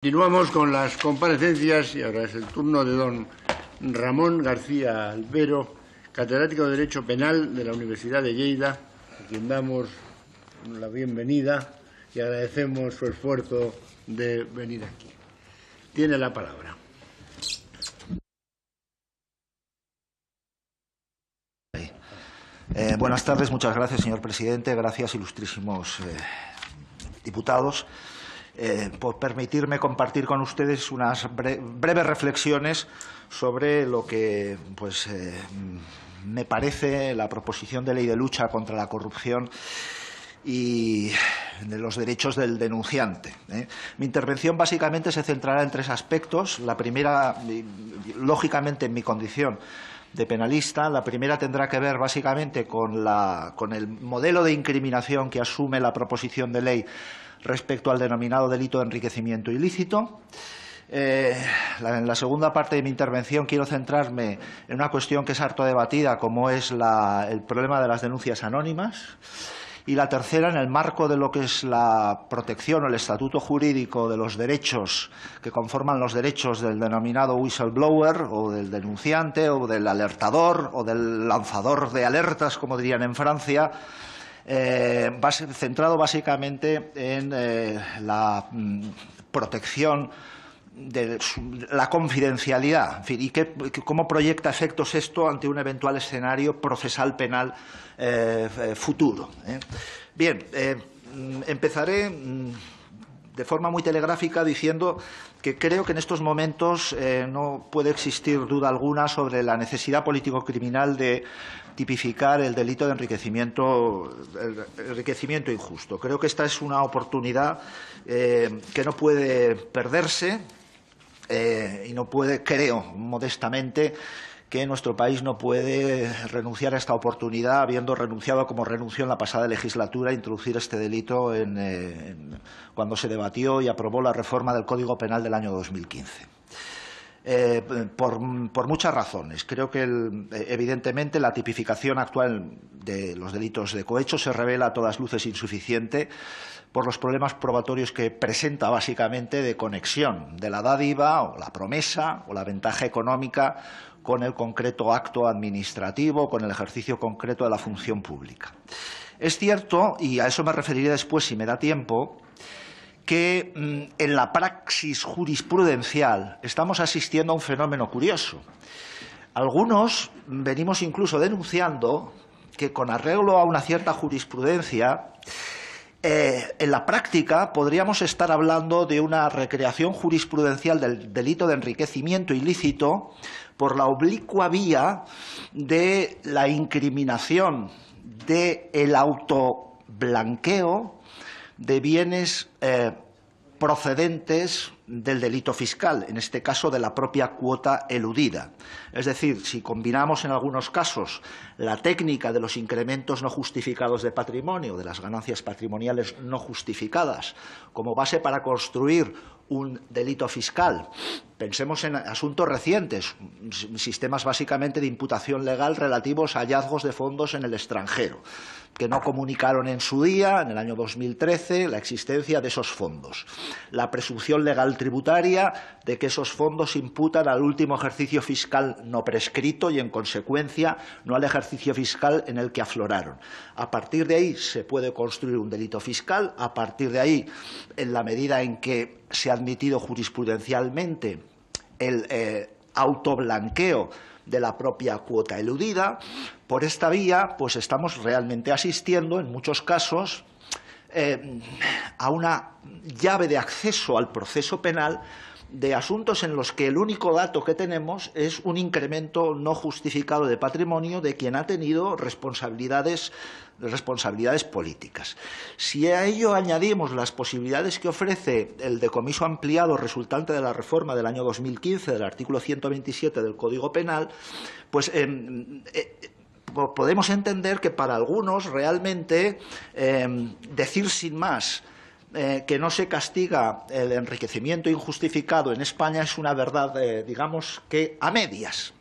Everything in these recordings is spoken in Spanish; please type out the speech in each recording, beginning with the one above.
Continuamos con las comparecencias y ahora es el turno de don Ramón García Albero, catedrático de Derecho Penal de la Universidad de Lleida, a quien damos la bienvenida y agradecemos su esfuerzo de venir aquí. Tiene la palabra. Buenas tardes, muchas gracias, señor presidente. Gracias, ilustrísimos diputados, por permitirme compartir con ustedes unas breves reflexiones sobre lo que me parece la proposición de ley de lucha contra la corrupción y de los derechos del denunciante. Mi intervención básicamente se centrará en tres aspectos. La primera, lógicamente, en mi condición de penalista. La primera tendrá que ver básicamente con el modelo de incriminación que asume la proposición de ley respecto al denominado delito de enriquecimiento ilícito. En la segunda parte de mi intervención quiero centrarme en una cuestión que es harto debatida, como es el problema de las denuncias anónimas. Y la tercera, en el marco de lo que es la protección o el estatuto jurídico de los derechos que conforman los derechos del denominado whistleblower o del denunciante o del alertador o del lanzador de alertas, como dirían en Francia, centrado básicamente en la protección de la confidencialidad, en fin, y cómo proyecta efectos esto ante un eventual escenario procesal penal futuro. Bien, empezaré de forma muy telegráfica diciendo que creo que en estos momentos no puede existir duda alguna sobre la necesidad político-criminal de tipificar el delito de enriquecimiento injusto. Creo que esta es una oportunidad que no puede perderse y no puede, creo modestamente, que nuestro país no puede renunciar a esta oportunidad, habiendo renunciado, como renunció en la pasada legislatura, a introducir este delito cuando se debatió y aprobó la reforma del Código Penal del año 2015. Por muchas razones. Creo que, evidentemente, la tipificación actual de los delitos de cohecho se revela a todas luces insuficiente por los problemas probatorios que presenta, básicamente, de conexión de la dádiva o la promesa o la ventaja económica con el concreto acto administrativo, con el ejercicio concreto de la función pública. Es cierto, y a eso me referiré después si me da tiempo, que en la praxis jurisprudencial estamos asistiendo a un fenómeno curioso. Algunos venimos incluso denunciando que, con arreglo a una cierta jurisprudencia, en la práctica podríamos estar hablando de una recreación jurisprudencial del delito de enriquecimiento ilícito por la oblicua vía de la incriminación del autoblanqueo de bienes procedentes del delito fiscal, en este caso de la propia cuota eludida. Es decir, si combinamos en algunos casos la técnica de los incrementos no justificados de patrimonio, de las ganancias patrimoniales no justificadas, como base para construir un delito fiscal, pensemos en asuntos recientes, sistemas básicamente de imputación legal relativos a hallazgos de fondos en el extranjero, que no comunicaron en su día, en el año 2013, la existencia de esos fondos. La presunción legal tributaria de que esos fondos imputan al último ejercicio fiscal no prescrito y, en consecuencia, no al ejercicio fiscal en el que afloraron. A partir de ahí se puede construir un delito fiscal. A partir de ahí, en la medida en que se ha admitido jurisprudencialmente el autoblanqueo de la propia cuota eludida, por esta vía pues estamos realmente asistiendo en muchos casos a una llave de acceso al proceso penal de asuntos en los que el único dato que tenemos es un incremento no justificado de patrimonio de quien ha tenido responsabilidades políticas. Si a ello añadimos las posibilidades que ofrece el decomiso ampliado resultante de la reforma del año 2015 del artículo 127 del Código Penal, pues podemos entender que para algunos realmente decir sin más que no se castiga el enriquecimiento injustificado en España es una verdad, digamos que a medias.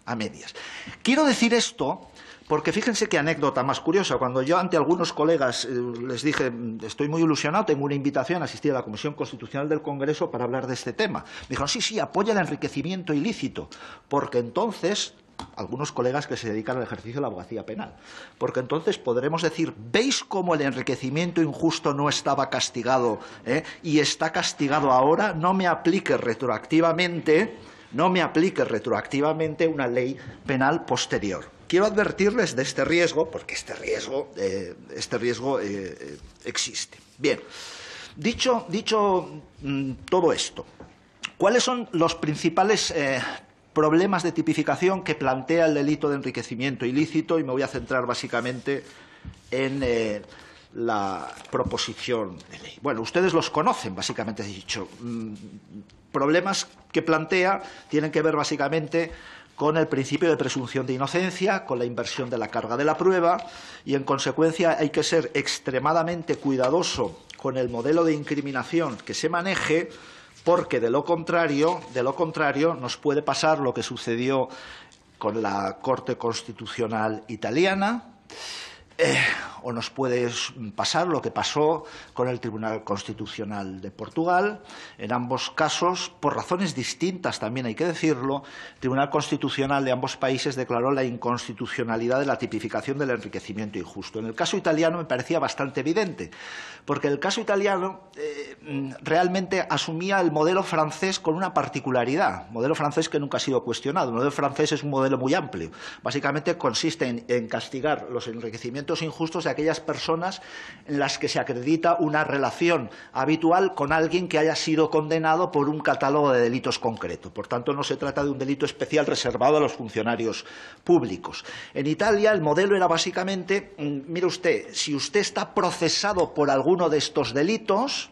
Quiero decir esto Porque fíjense qué anécdota más curiosa. Cuando yo ante algunos colegas les dije, estoy muy ilusionado, tengo una invitación a asistir a la Comisión Constitucional del Congreso para hablar de este tema. Me dijeron, sí, apoya el enriquecimiento ilícito, porque entonces, algunos colegas que se dedican al ejercicio de la abogacía penal, porque entonces podremos decir, ¿veis cómo el enriquecimiento injusto no estaba castigado y está castigado ahora? No me aplique retroactivamente una ley penal posterior. Quiero advertirles de este riesgo, porque este riesgo existe. Bien, dicho todo esto, ¿cuáles son los principales problemas de tipificación que plantea el delito de enriquecimiento ilícito? Y me voy a centrar básicamente en la proposición de ley. Bueno, ustedes los conocen, básicamente he dicho. Problemas que plantea tienen que ver básicamente con el principio de presunción de inocencia, con la inversión de la carga de la prueba y, en consecuencia, hay que ser extremadamente cuidadoso con el modelo de incriminación que se maneje, porque de lo contrario nos puede pasar lo que sucedió con la Corte Constitucional italiana, o nos puede pasar lo que pasó con el Tribunal Constitucional de Portugal. En ambos casos, por razones distintas también hay que decirlo, el Tribunal Constitucional de ambos países declaró la inconstitucionalidad de la tipificación del enriquecimiento injusto. En el caso italiano me parecía bastante evidente, porque el caso italiano realmente asumía el modelo francés con una particularidad, modelo francés que nunca ha sido cuestionado. El modelo francés es un modelo muy amplio. Básicamente consiste en castigar los enriquecimientos injustos de aquellas personas en las que se acredita una relación habitual con alguien que haya sido condenado por un catálogo de delitos concreto. Por tanto, no se trata de un delito especial reservado a los funcionarios públicos. En Italia el modelo era básicamente, mire usted, si usted está procesado por alguno de estos delitos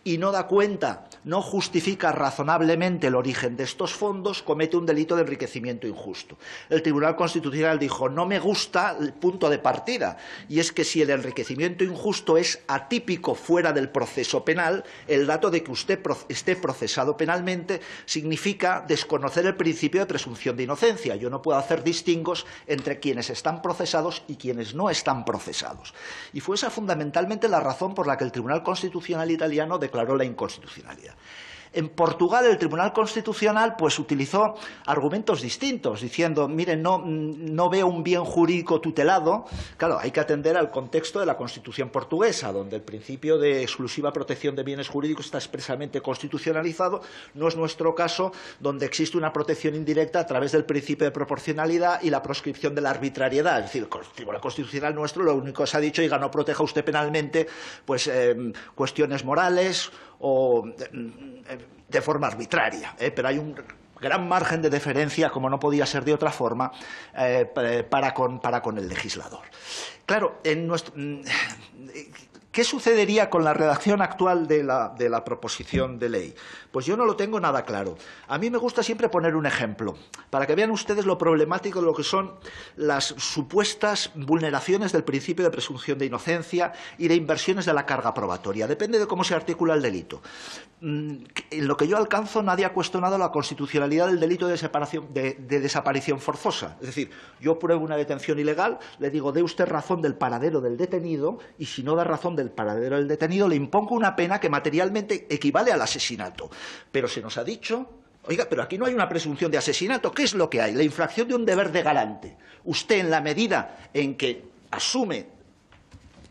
y no da cuenta, no justifica razonablemente el origen de estos fondos, comete un delito de enriquecimiento injusto. El Tribunal Constitucional dijo, no me gusta el punto de partida, y es que si el enriquecimiento injusto es atípico fuera del proceso penal, el dato de que usted esté procesado penalmente significa desconocer el principio de presunción de inocencia. Yo no puedo hacer distingos entre quienes están procesados y quienes no están procesados. Y fue esa fundamentalmente la razón por la que el Tribunal Constitucional italiano declaró la inconstitucionalidad. En Portugal el Tribunal Constitucional utilizó argumentos distintos, diciendo, miren, no veo un bien jurídico tutelado. Claro, hay que atender al contexto de la Constitución portuguesa, donde el principio de exclusiva protección de bienes jurídicos está expresamente constitucionalizado. No es nuestro caso, donde existe una protección indirecta a través del principio de proporcionalidad y la proscripción de la arbitrariedad. Es decir, el Tribunal Constitucional nuestro lo único que se ha dicho, oiga, no proteja usted penalmente cuestiones morales o de forma arbitraria, pero hay un gran margen de deferencia, como no podía ser de otra forma, para con el legislador. Claro, ¿qué sucedería con la redacción actual de la proposición de ley? Pues yo no lo tengo nada claro. A mí me gusta siempre poner un ejemplo, para que vean ustedes lo problemático de lo que son las supuestas vulneraciones del principio de presunción de inocencia y de inversiones de la carga probatoria. Depende de cómo se articula el delito. En lo que yo alcanzo, nadie ha cuestionado la constitucionalidad del delito de desaparición forzosa. Es decir, yo pruebo una detención ilegal, le digo, dé usted razón del paradero del detenido, y si no da razón del paradero del detenido, le impongo una pena que materialmente equivale al asesinato. Pero se nos ha dicho, oiga, pero aquí no hay una presunción de asesinato. ¿Qué es lo que hay? La infracción de un deber de garante. Usted, en la medida en que asume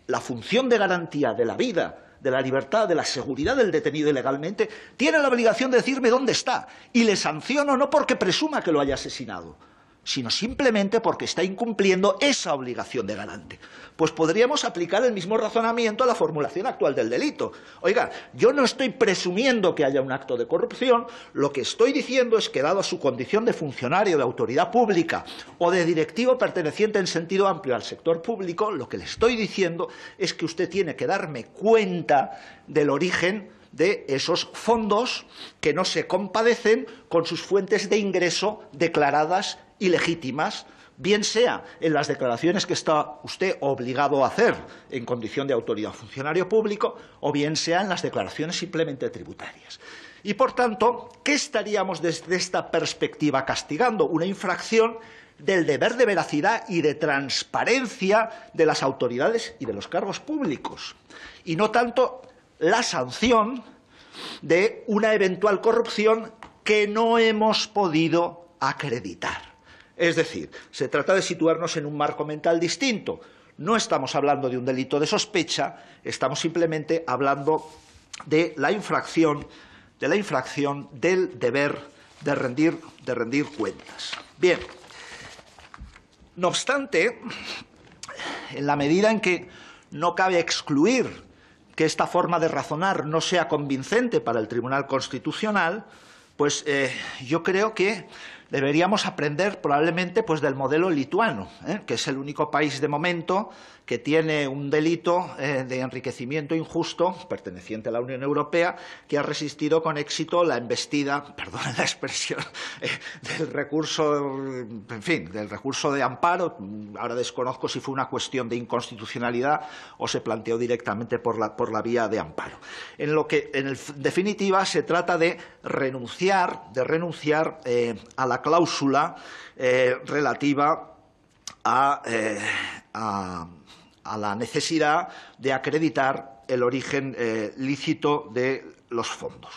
la función de garantía de la vida, de la libertad, de la seguridad del detenido ilegalmente, tiene la obligación de decirme dónde está. Y le sanciono no porque presuma que lo haya asesinado, sino simplemente porque está incumpliendo esa obligación de garante. Pues podríamos aplicar el mismo razonamiento a la formulación actual del delito. Oiga, yo no estoy presumiendo que haya un acto de corrupción, lo que estoy diciendo es que, dado su condición de funcionario de autoridad pública o de directivo perteneciente en sentido amplio al sector público, lo que le estoy diciendo es que usted tiene que darme cuenta del origen de esos fondos que no se compadecen con sus fuentes de ingreso declaradas ilegítimas, bien sea en las declaraciones que está usted obligado a hacer en condición de autoridad o funcionario público, o bien sea en las declaraciones simplemente tributarias. Y, por tanto, ¿qué estaríamos desde esta perspectiva castigando? Una infracción del deber de veracidad y de transparencia de las autoridades y de los cargos públicos, y no tanto la sanción de una eventual corrupción que no hemos podido acreditar. Es decir, se trata de situarnos en un marco mental distinto. No estamos hablando de un delito de sospecha, estamos simplemente hablando de la infracción del deber de rendir cuentas. Bien, no obstante, en la medida en que no cabe excluir que esta forma de razonar no sea convincente para el Tribunal Constitucional, pues yo creo que deberíamos aprender probablemente pues, del modelo lituano, que es el único país de momento que tiene un delito de enriquecimiento injusto perteneciente a la Unión Europea que ha resistido con éxito la embestida, perdonen la expresión, del recurso, en fin, del recurso de amparo. Ahora desconozco si fue una cuestión de inconstitucionalidad o se planteó directamente por la vía de amparo. En lo que, en definitiva, se trata de renunciar a la cláusula relativa a la necesidad de acreditar el origen lícito de los fondos.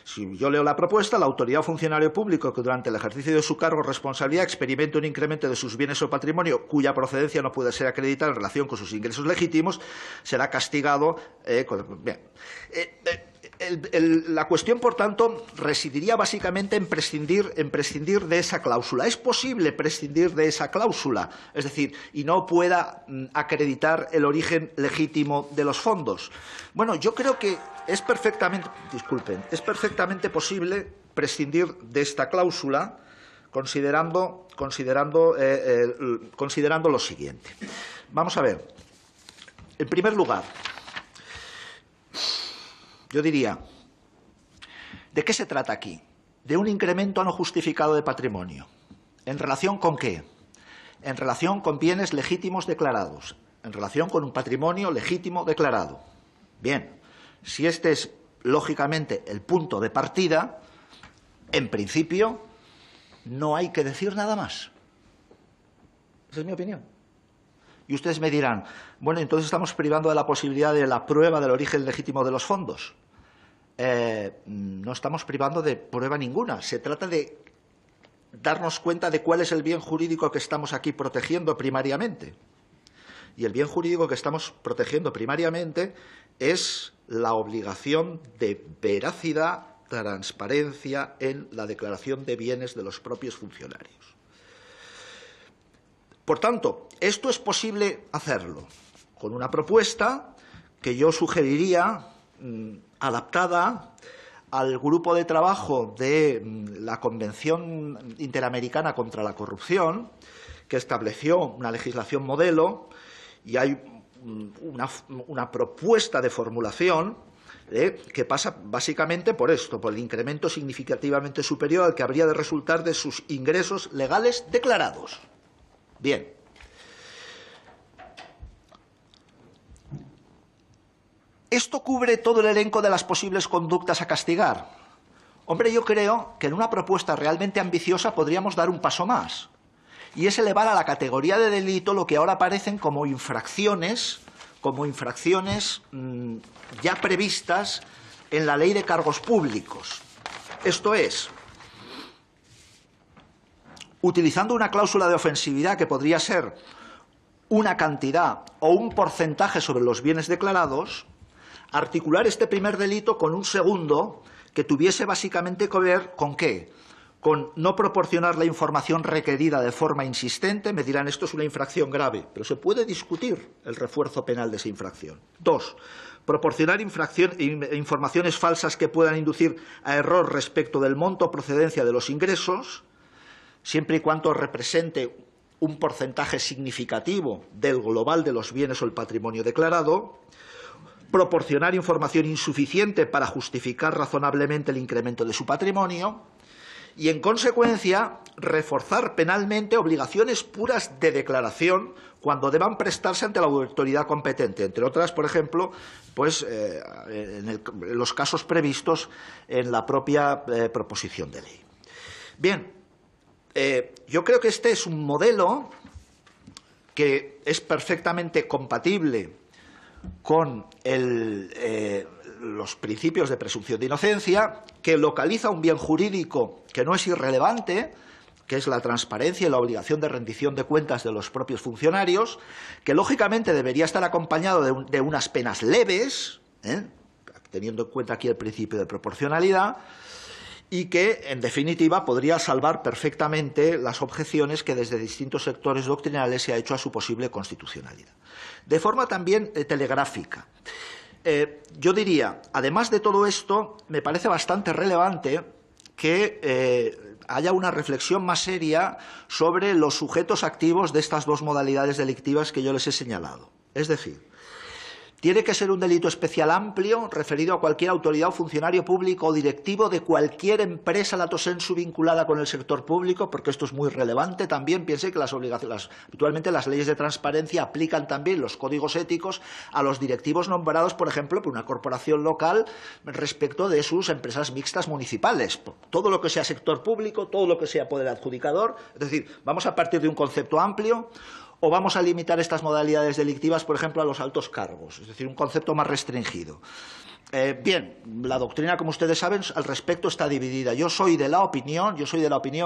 Si yo leo la propuesta, la autoridad o funcionario público que durante el ejercicio de su cargo o responsabilidad experimente un incremento de sus bienes o patrimonio cuya procedencia no puede ser acreditada en relación con sus ingresos legítimos será castigado. Bien. La cuestión, por tanto, residiría básicamente en prescindir de esa cláusula. ¿Es posible prescindir de esa cláusula? Es decir, y no pueda acreditar el origen legítimo de los fondos. Bueno, yo creo que es perfectamente posible prescindir de esta cláusula considerando lo siguiente. Vamos a ver. En primer lugar, yo diría, ¿de qué se trata aquí? De un incremento no justificado de patrimonio. ¿En relación con qué? En relación con bienes legítimos declarados, en relación con un patrimonio legítimo declarado. Bien, si este es, lógicamente, el punto de partida, en principio, no hay que decir nada más. Esa es mi opinión. Y ustedes me dirán, bueno, entonces estamos privando de la posibilidad de la prueba del origen legítimo de los fondos. No estamos privando de prueba ninguna. Se trata de darnos cuenta de cuál es el bien jurídico que estamos aquí protegiendo primariamente. Y el bien jurídico que estamos protegiendo primariamente es la obligación de veracidad, transparencia en la declaración de bienes de los propios funcionarios. Por tanto, esto es posible hacerlo con una propuesta que yo sugeriría adaptada al grupo de trabajo de la Convención Interamericana contra la Corrupción, que estableció una legislación modelo, y hay una propuesta de formulación que pasa básicamente por esto, por el incremento significativamente superior al que habría de resultar de sus ingresos legales declarados. Bien. ¿Esto cubre todo el elenco de las posibles conductas a castigar? Hombre, yo creo que en una propuesta realmente ambiciosa podríamos dar un paso más, y es elevar a la categoría de delito lo que ahora aparecen como infracciones ya previstas en la Ley de Cargos Públicos. Esto es, utilizando una cláusula de ofensividad que podría ser una cantidad o un porcentaje sobre los bienes declarados, articular este primer delito con un segundo que tuviese básicamente que ver ¿con qué? Con no proporcionar la información requerida de forma insistente. Me dirán, esto es una infracción grave, pero se puede discutir el refuerzo penal de esa infracción. 2. Proporcionar informaciones falsas que puedan inducir a error respecto del monto o procedencia de los ingresos, siempre y cuando represente un porcentaje significativo del global de los bienes o el patrimonio declarado. Proporcionar información insuficiente para justificar razonablemente el incremento de su patrimonio y, en consecuencia, reforzar penalmente obligaciones puras de declaración cuando deban prestarse ante la autoridad competente, entre otras, por ejemplo, pues, en los casos previstos en la propia proposición de ley. Bien, Yo creo que este es un modelo que es perfectamente compatible con los principios de presunción de inocencia, que localiza un bien jurídico que no es irrelevante, que es la transparencia y la obligación de rendición de cuentas de los propios funcionarios, que lógicamente debería estar acompañado de unas penas leves, teniendo en cuenta aquí el principio de proporcionalidad, y que, en definitiva, podría salvar perfectamente las objeciones que desde distintos sectores doctrinales se ha hecho a su posible constitucionalidad. De forma también telegráfica. Yo diría, además de todo esto, me parece bastante relevante que haya una reflexión más seria sobre los sujetos activos de estas dos modalidades delictivas que yo les he señalado. Es decir, tiene que ser un delito especial amplio referido a cualquier autoridad o funcionario público o directivo de cualquier empresa lato sensu vinculada con el sector público, porque esto es muy relevante también. Piense que habitualmente las leyes de transparencia aplican también los códigos éticos a los directivos nombrados, por ejemplo, por una corporación local respecto de sus empresas mixtas municipales. Todo lo que sea sector público, todo lo que sea poder adjudicador. Es decir, vamos a partir de un concepto amplio. ¿O vamos a limitar estas modalidades delictivas, por ejemplo, a los altos cargos? Es decir, un concepto más restringido. Bien, la doctrina, como ustedes saben, al respecto está dividida. Yo soy de la opinión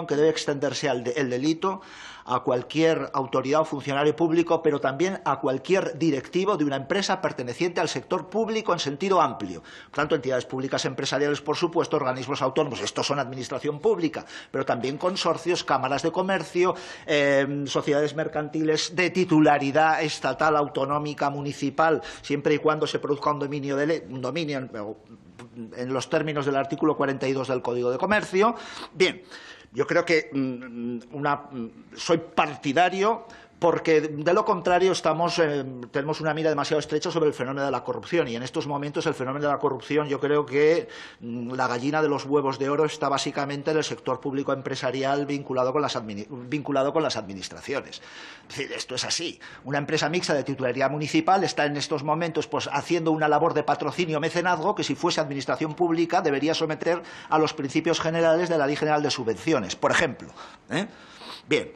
que debe extenderse el delito a cualquier autoridad o funcionario público, pero también a cualquier directivo de una empresa perteneciente al sector público en sentido amplio. Por tanto, entidades públicas empresariales, por supuesto, organismos autónomos, estos son administración pública, pero también consorcios, cámaras de comercio, sociedades mercantiles de titularidad estatal, autonómica, municipal, siempre y cuando se produzca un dominio en los términos del artículo 42 del Código de Comercio. Bien, yo creo que soy partidario, porque de lo contrario tenemos una mira demasiado estrecha sobre el fenómeno de la corrupción, y en estos momentos el fenómeno de la corrupción, yo creo que la gallina de los huevos de oro está básicamente en el sector público empresarial vinculado con las administraciones. Es decir, esto es así. Una empresa mixta de titularidad municipal está en estos momentos haciendo una labor de patrocinio mecenazgo que, si fuese administración pública, debería someter a los principios generales de la Ley General de Subvenciones, por ejemplo. Bien.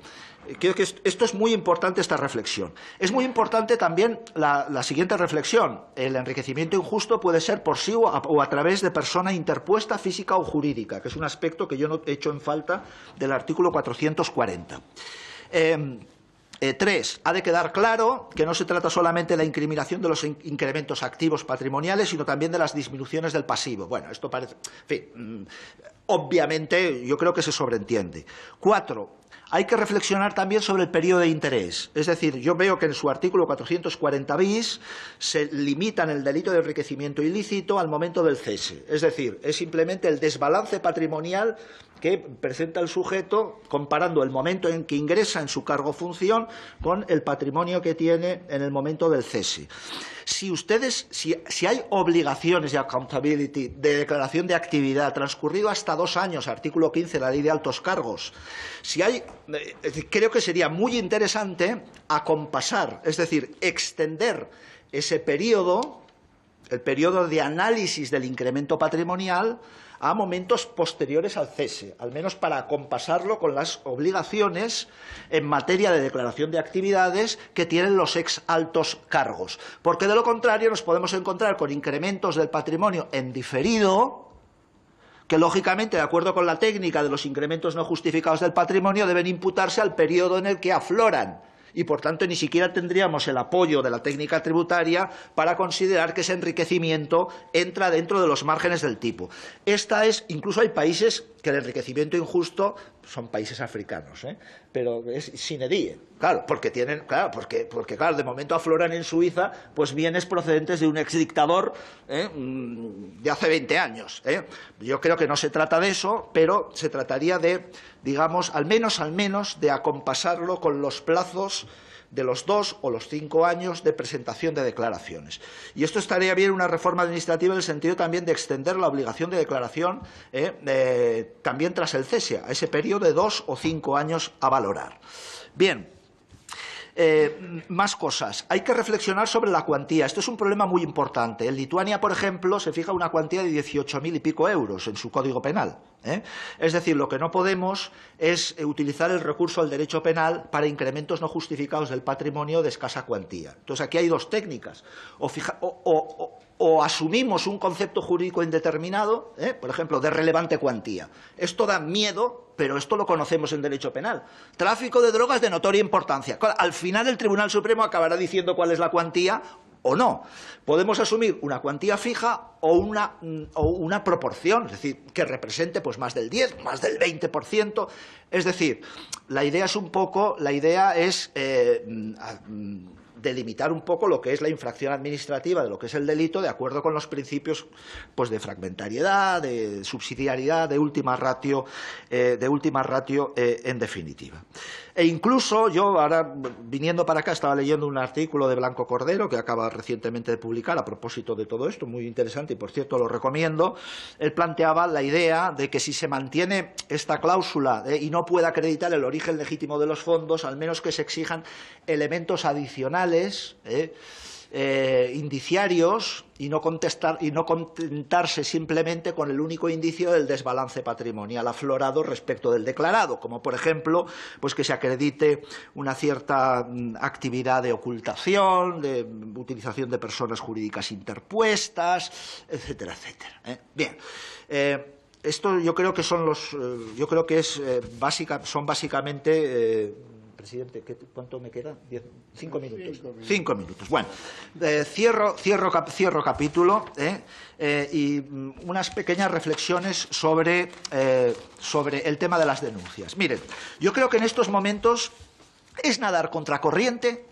Creo que esto es muy importante, esta reflexión. Es muy importante también la siguiente reflexión. El enriquecimiento injusto puede ser por sí o a través de persona interpuesta, física o jurídica, que es un aspecto que yo no he hecho en falta del artículo 440. 3. Ha de quedar claro que no se trata solamente de la incriminación de los incrementos activos patrimoniales, sino también de las disminuciones del pasivo. Bueno, esto parece... En fin, obviamente, yo creo que se sobreentiende. 4. Hay que reflexionar también sobre el periodo de interés. Es decir, yo veo que en su artículo 440 bis se limita en el delito de enriquecimiento ilícito al momento del cese. Es decir, es simplemente el desbalance patrimonial que presenta el sujeto comparando el momento en que ingresa en su cargo o función con el patrimonio que tiene en el momento del cese. Si hay obligaciones de accountability, de declaración de actividad, transcurrido hasta 2 años, artículo 15 de la Ley de Altos Cargos, creo que sería muy interesante acompasar, es decir, extender ese periodo, el periodo de análisis del incremento patrimonial, a momentos posteriores al cese, al menos para acompasarlo con las obligaciones en materia de declaración de actividades que tienen los ex altos cargos. Porque de lo contrario nos podemos encontrar con incrementos del patrimonio en diferido, que lógicamente, de acuerdo con la técnica de los incrementos no justificados del patrimonio, deben imputarse al periodo en el que afloran. Y, por tanto, ni siquiera tendríamos el apoyo de la técnica tributaria para considerar que ese enriquecimiento entra dentro de los márgenes del tipo. Incluso hay países que el enriquecimiento injusto son países africanos, pero es sine die. Claro, porque de momento afloran en Suiza pues bienes procedentes de un exdictador de hace 20 años. Yo creo que no se trata de eso, pero se trataría de, digamos, al menos de acompasarlo con los plazos de los 2 o los 5 años de presentación de declaraciones. Y esto estaría bien una reforma administrativa en el sentido también de extender la obligación de declaración también tras el cese, a ese periodo de 2 o 5 años a valorar. Bien, Más cosas. Hay que reflexionar sobre la cuantía. Esto es un problema muy importante. En Lituania, por ejemplo, se fija una cuantía de 18.000 y pico euros en su código penal. Es decir, lo que no podemos es utilizar el recurso al derecho penal para incrementos no justificados del patrimonio de escasa cuantía. Entonces, aquí hay dos técnicas. O asumimos un concepto jurídico indeterminado, por ejemplo, de relevante cuantía. Esto da miedo, pero esto lo conocemos en derecho penal. Tráfico de drogas de notoria importancia. Al final el Tribunal Supremo acabará diciendo cuál es la cuantía o no. Podemos asumir una cuantía fija o una proporción, es decir, que represente pues, más del 10, más del 20%. Es decir, la idea es delimitar un poco lo que es la infracción administrativa de lo que es el delito de acuerdo con los principios pues, de fragmentariedad, de subsidiariedad, de última ratio en definitiva. E incluso yo ahora, viniendo para acá, estaba leyendo un artículo de Blanco Cordero que acaba recientemente de publicar a propósito de todo esto, muy interesante y por cierto lo recomiendo. Él planteaba la idea de que si se mantiene esta cláusula y no puede acreditar el origen legítimo de los fondos, al menos que se exijan elementos adicionales, indiciarios, y no contentarse simplemente con el único indicio del desbalance patrimonial aflorado respecto del declarado, como por ejemplo pues que se acredite una cierta actividad de ocultación, de utilización de personas jurídicas interpuestas, etcétera, etcétera. Bien. Esto yo creo que son básicamente presidente, ¿cuánto me queda? 5 minutos. 5 minutos. Bueno, cierro capítulo y unas pequeñas reflexiones sobre el tema de las denuncias. Miren, yo creo que en estos momentos es nadar contracorriente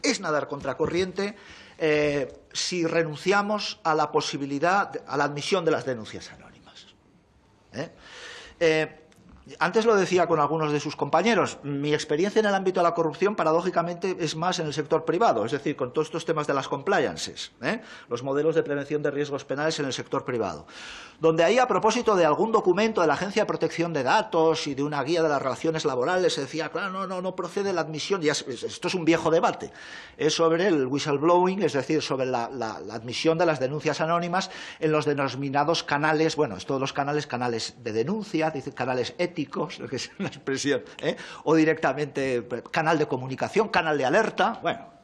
si renunciamos a la posibilidad, a la admisión de las denuncias anónimas. Antes lo decía con algunos de sus compañeros, mi experiencia en el ámbito de la corrupción paradójicamente es más en el sector privado, es decir, con todos estos temas de las compliances, los modelos de prevención de riesgos penales en el sector privado, donde ahí a propósito de algún documento de la Agencia de Protección de Datos y de una guía de las relaciones laborales se decía, claro, no procede la admisión, y esto es un viejo debate, es sobre el whistleblowing, es decir, sobre la admisión de las denuncias anónimas en los denominados canales, bueno, todos los canales de denuncia, dicen canales éticos, que es una expresión, o directamente canal de comunicación, canal de alerta. Bueno,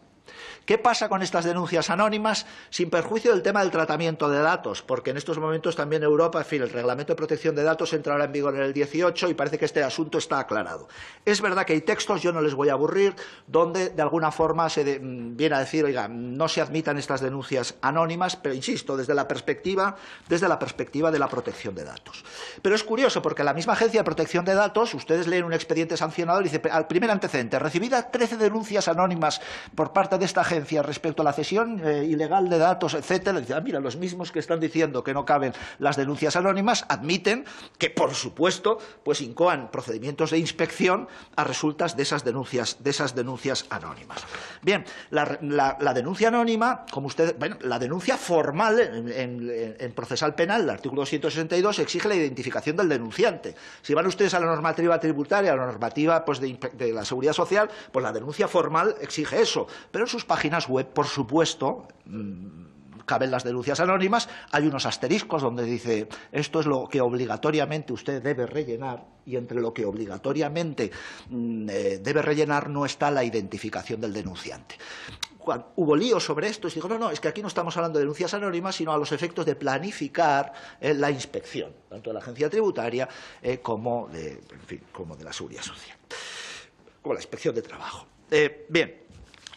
¿qué pasa con estas denuncias anónimas sin perjuicio del tema del tratamiento de datos? Porque en estos momentos también Europa, en fin, el Reglamento de Protección de Datos entra ahora en vigor en el 18 y parece que este asunto está aclarado. Es verdad que hay textos, yo no les voy a aburrir, donde de alguna forma se viene a decir, oiga, no se admitan estas denuncias anónimas, pero insisto, desde la perspectiva de la protección de datos. Pero es curioso porque la misma Agencia de Protección de Datos, ustedes leen un expediente sancionador y dice, al primer antecedente, recibidas 13 denuncias anónimas por parte de esta agencia respecto a la cesión ilegal de datos, etcétera. Dice, mira, los mismos que están diciendo que no caben las denuncias anónimas admiten que, por supuesto, pues incoan procedimientos de inspección a resultas de esas denuncias anónimas. Bien, la denuncia anónima, como ustedes, bueno, la denuncia formal en procesal penal, el artículo 262 exige la identificación del denunciante. Si van ustedes a la normativa tributaria, a la normativa pues, de la seguridad social, pues la denuncia formal exige eso, pero en sus páginas web, por supuesto, caben las denuncias anónimas, hay unos asteriscos donde dice esto es lo que obligatoriamente usted debe rellenar y entre lo que obligatoriamente debe rellenar no está la identificación del denunciante. Hubo líos sobre esto y dijo, no, es que aquí no estamos hablando de denuncias anónimas, sino a los efectos de planificar la inspección, tanto de la agencia tributaria como de la seguridad social, como la inspección de trabajo. Bien.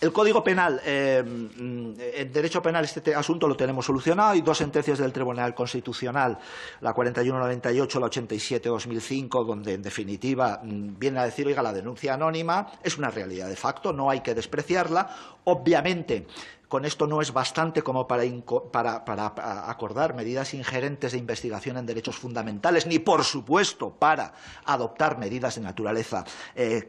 El Código Penal, en Derecho Penal este asunto lo tenemos solucionado. Hay dos sentencias del Tribunal Constitucional, la 4198, la 87-2005, donde en definitiva vienen a decir, oiga, la denuncia anónima es una realidad de facto, no hay que despreciarla. Obviamente, con esto no es bastante como para acordar medidas ingerentes de investigación en derechos fundamentales, ni, por supuesto, para adoptar medidas de naturaleza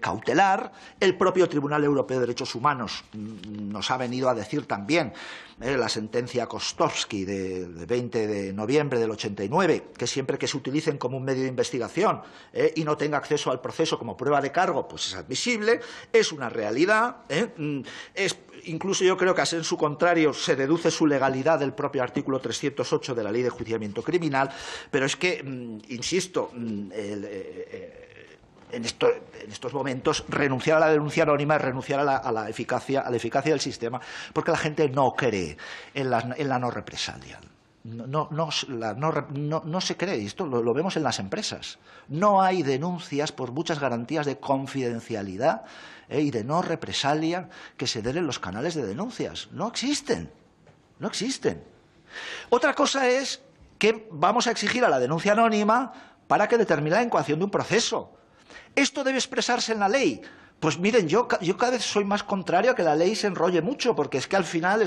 cautelar. El propio Tribunal Europeo de Derechos Humanos nos ha venido a decir también la sentencia Kostovsky de 20 de noviembre del 89, que siempre que se utilicen como un medio de investigación y no tenga acceso al proceso como prueba de cargo, pues es admisible, es una realidad. Incluso yo creo que, en su contrario, se deduce su legalidad del propio artículo 308 de la Ley de Enjuiciamiento Criminal, pero es que, insisto, en estos momentos renunciar a la denuncia anónima es renunciar a la eficacia del sistema, porque la gente no cree en la no represalia. No se cree, esto lo vemos en las empresas. No hay denuncias por muchas garantías de confidencialidad y de no represalia que se den en los canales de denuncias. No existen. No existen. Otra cosa es que vamos a exigir a la denuncia anónima para que determine la incoación de un proceso. ¿Esto debe expresarse en la ley? Pues miren, yo cada vez soy más contrario a que la ley se enrolle mucho, porque es que al final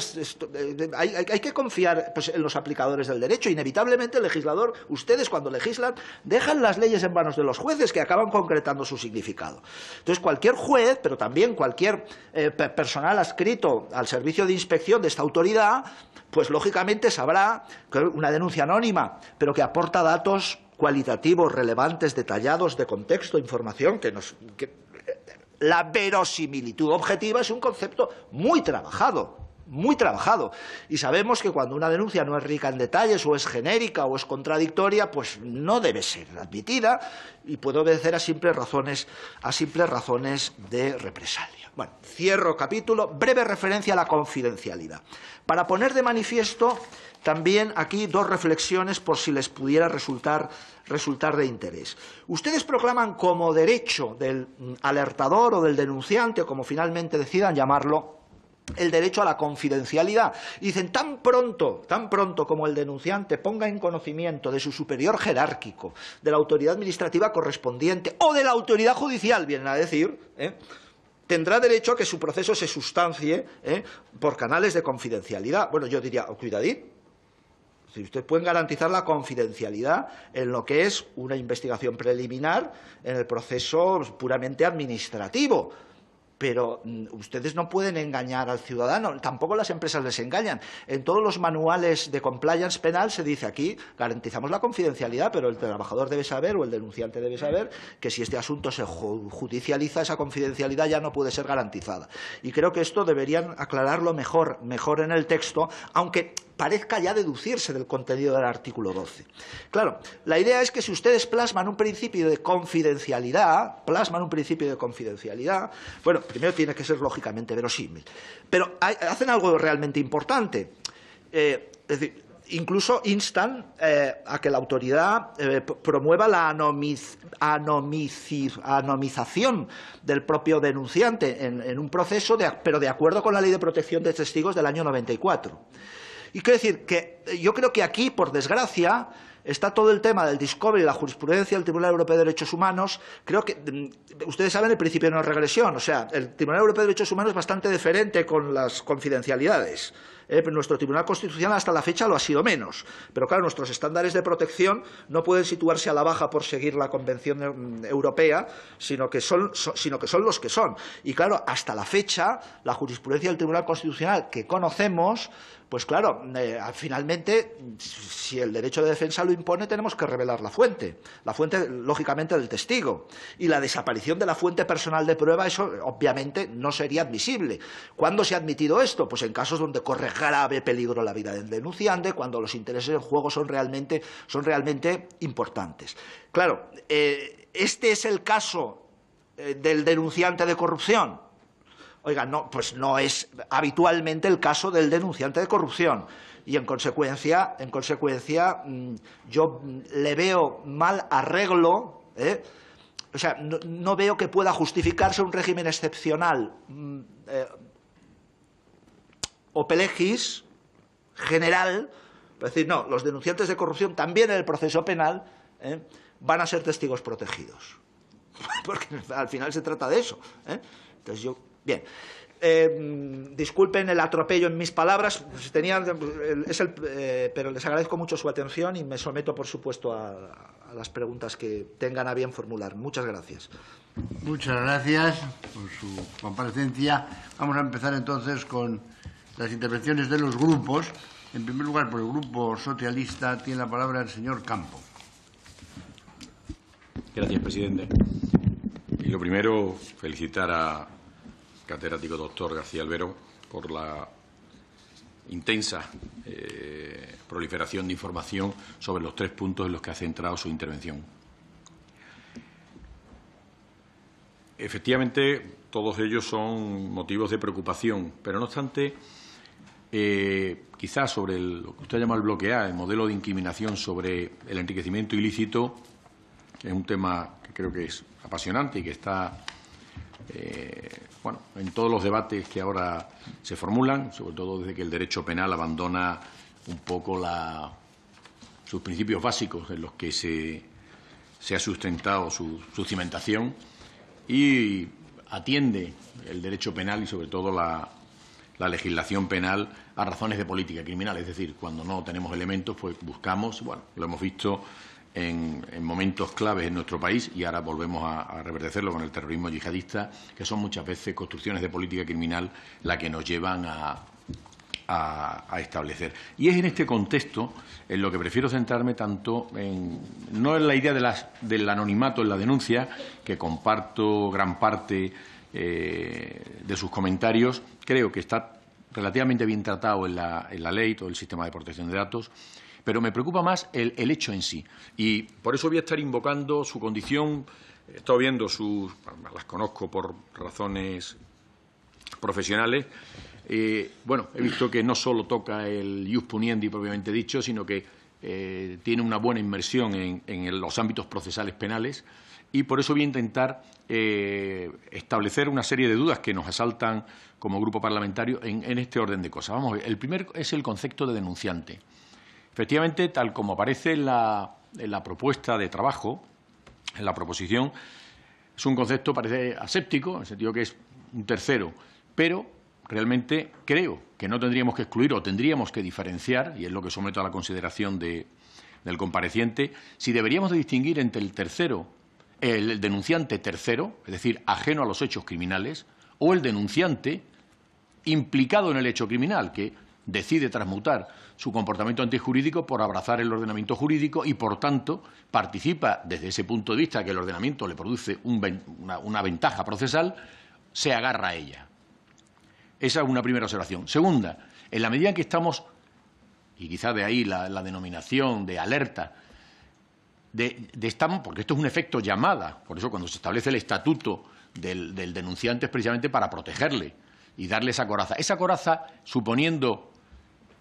hay que confiar, pues, en los aplicadores del derecho. Inevitablemente el legislador, ustedes cuando legislan, dejan las leyes en manos de los jueces, que acaban concretando su significado. Entonces cualquier juez, pero también cualquier personal adscrito al servicio de inspección de esta autoridad, pues lógicamente sabrá que una denuncia anónima, pero que aporta datos cualitativos, relevantes, detallados, de contexto, información, la verosimilitud objetiva es un concepto muy trabajado, y sabemos que cuando una denuncia no es rica en detalles, o es genérica, o es contradictoria, pues no debe ser admitida y puede obedecer a simples razones de represalia. Bueno, cierro capítulo. Breve referencia a la confidencialidad. Para poner de manifiesto también aquí dos reflexiones por si les pudiera resultar de interés. Ustedes proclaman como derecho del alertador o del denunciante, o como finalmente decidan llamarlo, el derecho a la confidencialidad. Y dicen, tan pronto como el denunciante ponga en conocimiento de su superior jerárquico, de la autoridad administrativa correspondiente o de la autoridad judicial, vienen a decir, tendrá derecho a que su proceso se sustancie por canales de confidencialidad. Bueno, yo diría, cuidadín. Si ustedes pueden garantizar la confidencialidad en lo que es una investigación preliminar en el proceso puramente administrativo, pero ustedes no pueden engañar al ciudadano, tampoco las empresas les engañan. En todos los manuales de compliance penal se dice aquí, garantizamos la confidencialidad, pero el trabajador debe saber, o el denunciante debe saber, que si este asunto se judicializa, esa confidencialidad ya no puede ser garantizada. Y creo que esto deberían aclararlo mejor en el texto, aunque parezca ya deducirse del contenido del artículo 12. Claro, la idea es que si ustedes plasman un principio de confidencialidad, bueno, primero tiene que ser lógicamente verosímil, pero hacen algo realmente importante. Es decir, incluso instan a que la autoridad promueva la anomización del propio denunciante en un proceso, pero de acuerdo con la Ley de Protección de Testigos del año 94. Y quiero decir que yo creo que aquí, por desgracia, está todo el tema del discovery y la jurisprudencia del Tribunal Europeo de Derechos Humanos. Creo que ustedes saben el principio de no regresión. O sea, el Tribunal Europeo de Derechos Humanos es bastante deferente con las confidencialidades. Nuestro Tribunal Constitucional hasta la fecha lo ha sido menos. Pero claro, nuestros estándares de protección no pueden situarse a la baja por seguir la Convención Europea, sino que son los que son. Y claro, hasta la fecha, la jurisprudencia del Tribunal Constitucional que conocemos, pues claro, finalmente, si el derecho de defensa lo impone, tenemos que revelar la fuente, lógicamente, del testigo. Y la desaparición de la fuente personal de prueba, eso obviamente no sería admisible. ¿Cuándo se ha admitido esto? Pues en casos donde corre grave peligro la vida del denunciante, cuando los intereses en juego son realmente importantes. Claro, este es el caso del denunciante de corrupción. Oiga, no, pues no es habitualmente el caso del denunciante de corrupción. Y en consecuencia, yo le veo mal arreglo, o sea, no veo que pueda justificarse un régimen excepcional o pelegis general, es decir, no, los denunciantes de corrupción también en el proceso penal van a ser testigos protegidos. Porque al final se trata de eso. Entonces yo... Bien, disculpen el atropello en mis palabras, pero les agradezco mucho su atención y me someto, por supuesto, a las preguntas que tengan a bien formular. Muchas gracias. Muchas gracias por su comparecencia. Vamos a empezar entonces con las intervenciones de los grupos. En primer lugar, por el Grupo Socialista, tiene la palabra el señor Campo. Gracias, presidente. Y lo primero, felicitar al catedrático doctor García Albero por la intensa proliferación de información sobre los 3 puntos en los que ha centrado su intervención. Efectivamente, todos ellos son motivos de preocupación, pero no obstante, quizás sobre lo que usted llama el bloque A, el modelo de incriminación sobre el enriquecimiento ilícito, que es un tema que creo que es apasionante y que está en todos los debates que ahora se formulan, sobre todo desde que el derecho penal abandona un poco sus principios básicos en los que se ha sustentado su cimentación, y atiende el derecho penal y sobre todo la legislación penal a razones de política criminal. Es decir, cuando no tenemos elementos, pues buscamos, lo hemos visto en momentos claves en nuestro país, y ahora volvemos a reverdecerlo con el terrorismo yihadista, que son muchas veces construcciones de política criminal las que nos llevan a establecer. Y es en este contexto en lo que prefiero centrarme tanto no en la idea del anonimato en la denuncia, que comparto gran parte de sus comentarios. Creo que está relativamente bien tratado en la ley, todo el sistema de protección de datos, pero me preocupa más el hecho en sí. Y por eso voy a estar invocando su condición. He estado viendo las conozco por razones profesionales. He visto que no solo toca el ius puniendi propiamente dicho, sino que tiene una buena inmersión en los ámbitos procesales penales, y por eso voy a intentar establecer una serie de dudas que nos asaltan como grupo parlamentario en este orden de cosas. Vamos a ver, el primero es el concepto de denunciante. Efectivamente, tal como aparece en la propuesta de trabajo, en la proposición, es un concepto, parece aséptico, en el sentido que es un tercero, pero realmente creo que no tendríamos que excluir o tendríamos que diferenciar, y es lo que someto a la consideración del compareciente, si deberíamos de distinguir entre el denunciante tercero, es decir, ajeno a los hechos criminales, o el denunciante implicado en el hecho criminal, que decide transmutar su comportamiento antijurídico por abrazar el ordenamiento jurídico y, por tanto, participa desde ese punto de vista que el ordenamiento le produce una ventaja procesal, se agarra a ella. Esa es una primera observación. Segunda, en la medida en que estamos, y quizá de ahí la denominación de alerta, estamos, porque esto es un efecto llamada, por eso cuando se establece el estatuto del denunciante es precisamente para protegerle y darle esa coraza. Esa coraza, suponiendo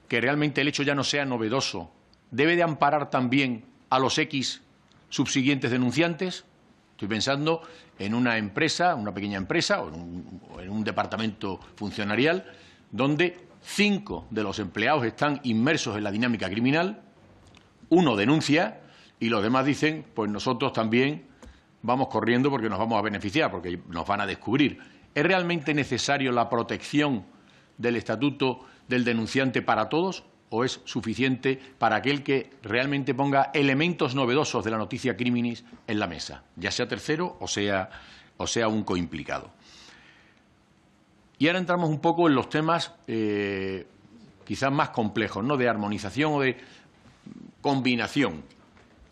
que realmente el hecho ya no sea novedoso, debe de amparar también a los X subsiguientes denunciantes. Estoy pensando en una empresa, una pequeña empresa o en un departamento funcionarial donde 5 de los empleados están inmersos en la dinámica criminal, uno denuncia y los demás dicen, pues nosotros también vamos corriendo porque nos vamos a beneficiar, porque nos van a descubrir. ¿Es realmente necesario la protección del estatuto del denunciante para todos, o es suficiente para aquel que realmente ponga elementos novedosos de la noticia criminis en la mesa, ya sea tercero o sea un coimplicado? Y ahora entramos un poco en los temas quizás más complejos, ¿no?, de armonización o de combinación.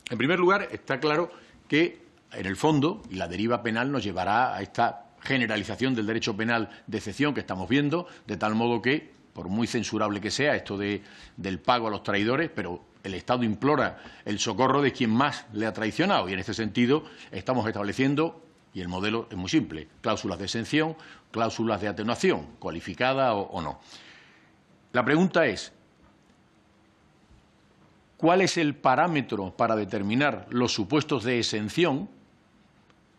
En primer lugar, está claro que, en el fondo, y la deriva penal nos llevará a esta generalización del derecho penal de excepción que estamos viendo, de tal modo que, por muy censurable que sea esto del pago a los traidores, pero el Estado implora el socorro de quien más le ha traicionado, y en este sentido estamos estableciendo, y el modelo es muy simple, cláusulas de exención, cláusulas de atenuación, cualificada o no. La pregunta es, ¿cuál es el parámetro para determinar los supuestos de exención?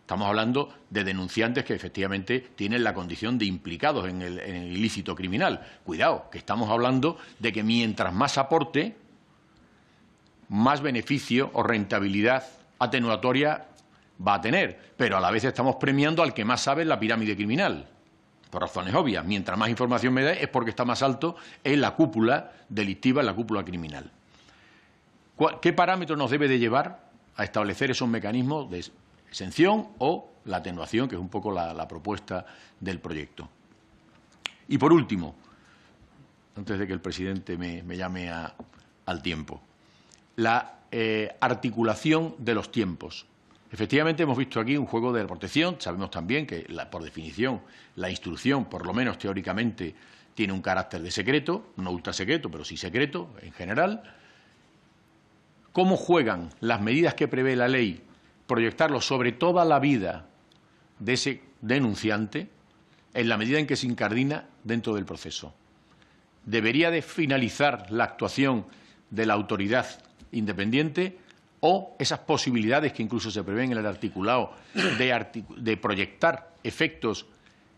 Estamos hablando de denunciantes que efectivamente tienen la condición de implicados en el ilícito criminal. Cuidado, que estamos hablando de que mientras más aporte, más beneficio o rentabilidad atenuatoria va a tener. Pero a la vez estamos premiando al que más sabe en la pirámide criminal, por razones obvias. Mientras más información me dé es porque está más alto en la cúpula delictiva, en la cúpula criminal. ¿Qué parámetro nos debe de llevar a establecer esos mecanismos de exención o la atenuación, que es un poco la propuesta del proyecto? Y por último, antes de que el presidente me llame al tiempo. La articulación de los tiempos. Efectivamente, hemos visto aquí un juego de protección. Sabemos también que, por definición, la instrucción, por lo menos teóricamente, tiene un carácter de secreto, no ultrasecreto, pero sí secreto en general. ¿Cómo juegan las medidas que prevé la ley? Proyectarlo sobre toda la vida de ese denunciante en la medida en que se incardina dentro del proceso. ¿Debería de finalizar la actuación de la autoridad independiente o esas posibilidades que incluso se prevén en el articulado de proyectar efectos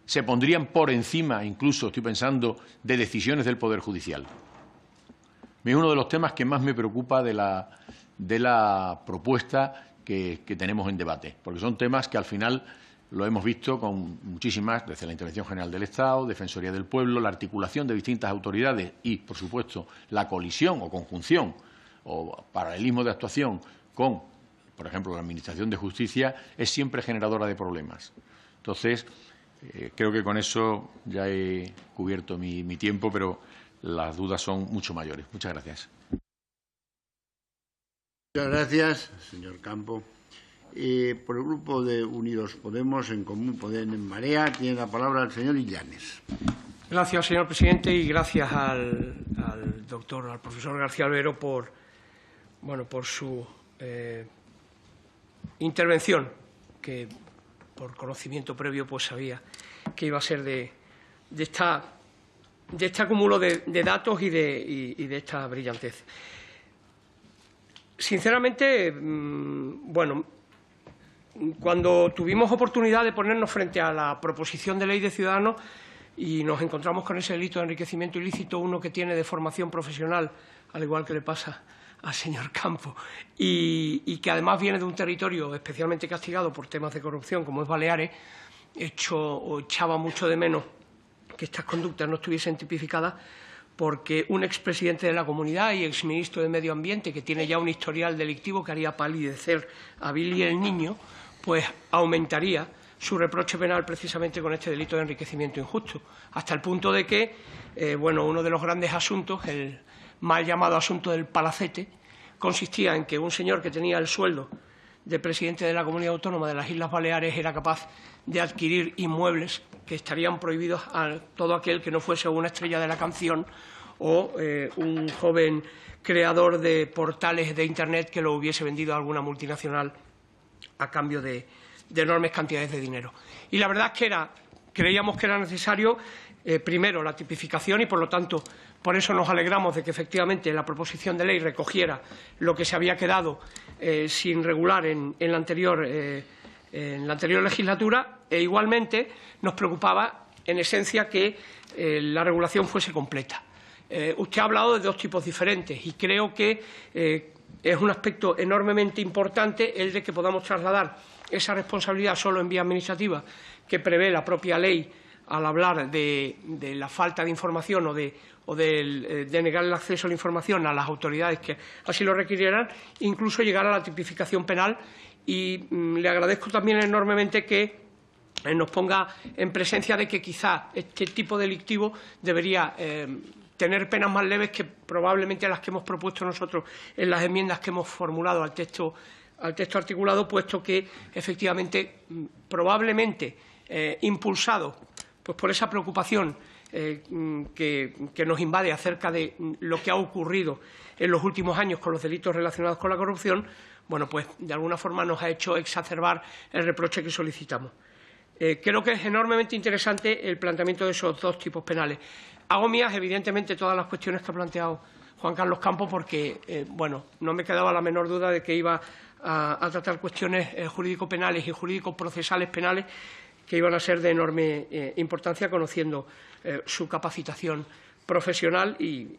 se pondrían por encima, incluso estoy pensando, de decisiones del Poder Judicial? Es uno de los temas que más me preocupa de la propuesta que tenemos en debate, porque son temas que al final lo hemos visto con muchísimas, desde la Intervención General del Estado, Defensoría del Pueblo, la articulación de distintas autoridades y, por supuesto, la colisión o conjunción o paralelismo de actuación con, por ejemplo, la Administración de Justicia, es siempre generadora de problemas. Entonces, creo que con eso ya he cubierto mi tiempo, pero las dudas son mucho mayores. Muchas gracias. Muchas gracias, señor Campo. Por el Grupo de Unidos Podemos, En Común Podem, En Marea, tiene la palabra el señor Illanes. Gracias, señor presidente, y gracias al profesor García Albero por su intervención, que por conocimiento previo pues sabía que iba a ser de este acúmulo de datos y de esta brillantez. Sinceramente, cuando tuvimos oportunidad de ponernos frente a la proposición de ley de Ciudadanos y nos encontramos con ese delito de enriquecimiento ilícito, uno que tiene de formación profesional, al igual que le pasa al señor Campo, y que además viene de un territorio especialmente castigado por temas de corrupción, como es Baleares, echaba mucho de menos que estas conductas no estuviesen tipificadas, porque un expresidente de la comunidad y exministro de Medio Ambiente, que tiene ya un historial delictivo que haría palidecer a Billy el Niño, pues aumentaría su reproche penal precisamente con este delito de enriquecimiento injusto, hasta el punto de que, uno de los grandes asuntos, el mal llamado asunto del palacete, consistía en que un señor que tenía el sueldo de presidente de la Comunidad Autónoma de las Islas Baleares era capaz de adquirir inmuebles que estarían prohibidos a todo aquel que no fuese una estrella de la canción o un joven creador de portales de Internet que lo hubiese vendido a alguna multinacional a cambio de enormes cantidades de dinero. Y la verdad es que creíamos que era necesario, primero, la tipificación y, por lo tanto, por eso nos alegramos de que efectivamente la proposición de ley recogiera lo que se había quedado sin regular en la anterior legislatura, e igualmente nos preocupaba, en esencia, que la regulación fuese completa. Usted ha hablado de dos tipos diferentes y creo que es un aspecto enormemente importante el de que podamos trasladar esa responsabilidad solo en vía administrativa que prevé la propia ley al hablar de la falta de información o de negar el acceso a la información a las autoridades que así lo requirieran, incluso llegar a la tipificación penal. Y le agradezco también enormemente que nos ponga en presencia de que quizá este tipo delictivo debería tener penas más leves que probablemente las que hemos propuesto nosotros en las enmiendas que hemos formulado al texto articulado, puesto que efectivamente probablemente impulsado pues por esa preocupación que nos invade acerca de lo que ha ocurrido en los últimos años con los delitos relacionados con la corrupción, pues de alguna forma nos ha hecho exacerbar el reproche que solicitamos. Creo que es enormemente interesante el planteamiento de esos dos tipos penales. Hago mías, evidentemente, todas las cuestiones que ha planteado Juan Carlos Campos, porque, no me quedaba la menor duda de que iba a tratar cuestiones jurídico-penales y jurídico-procesales penales que iban a ser de enorme importancia, conociendo su capacitación profesional y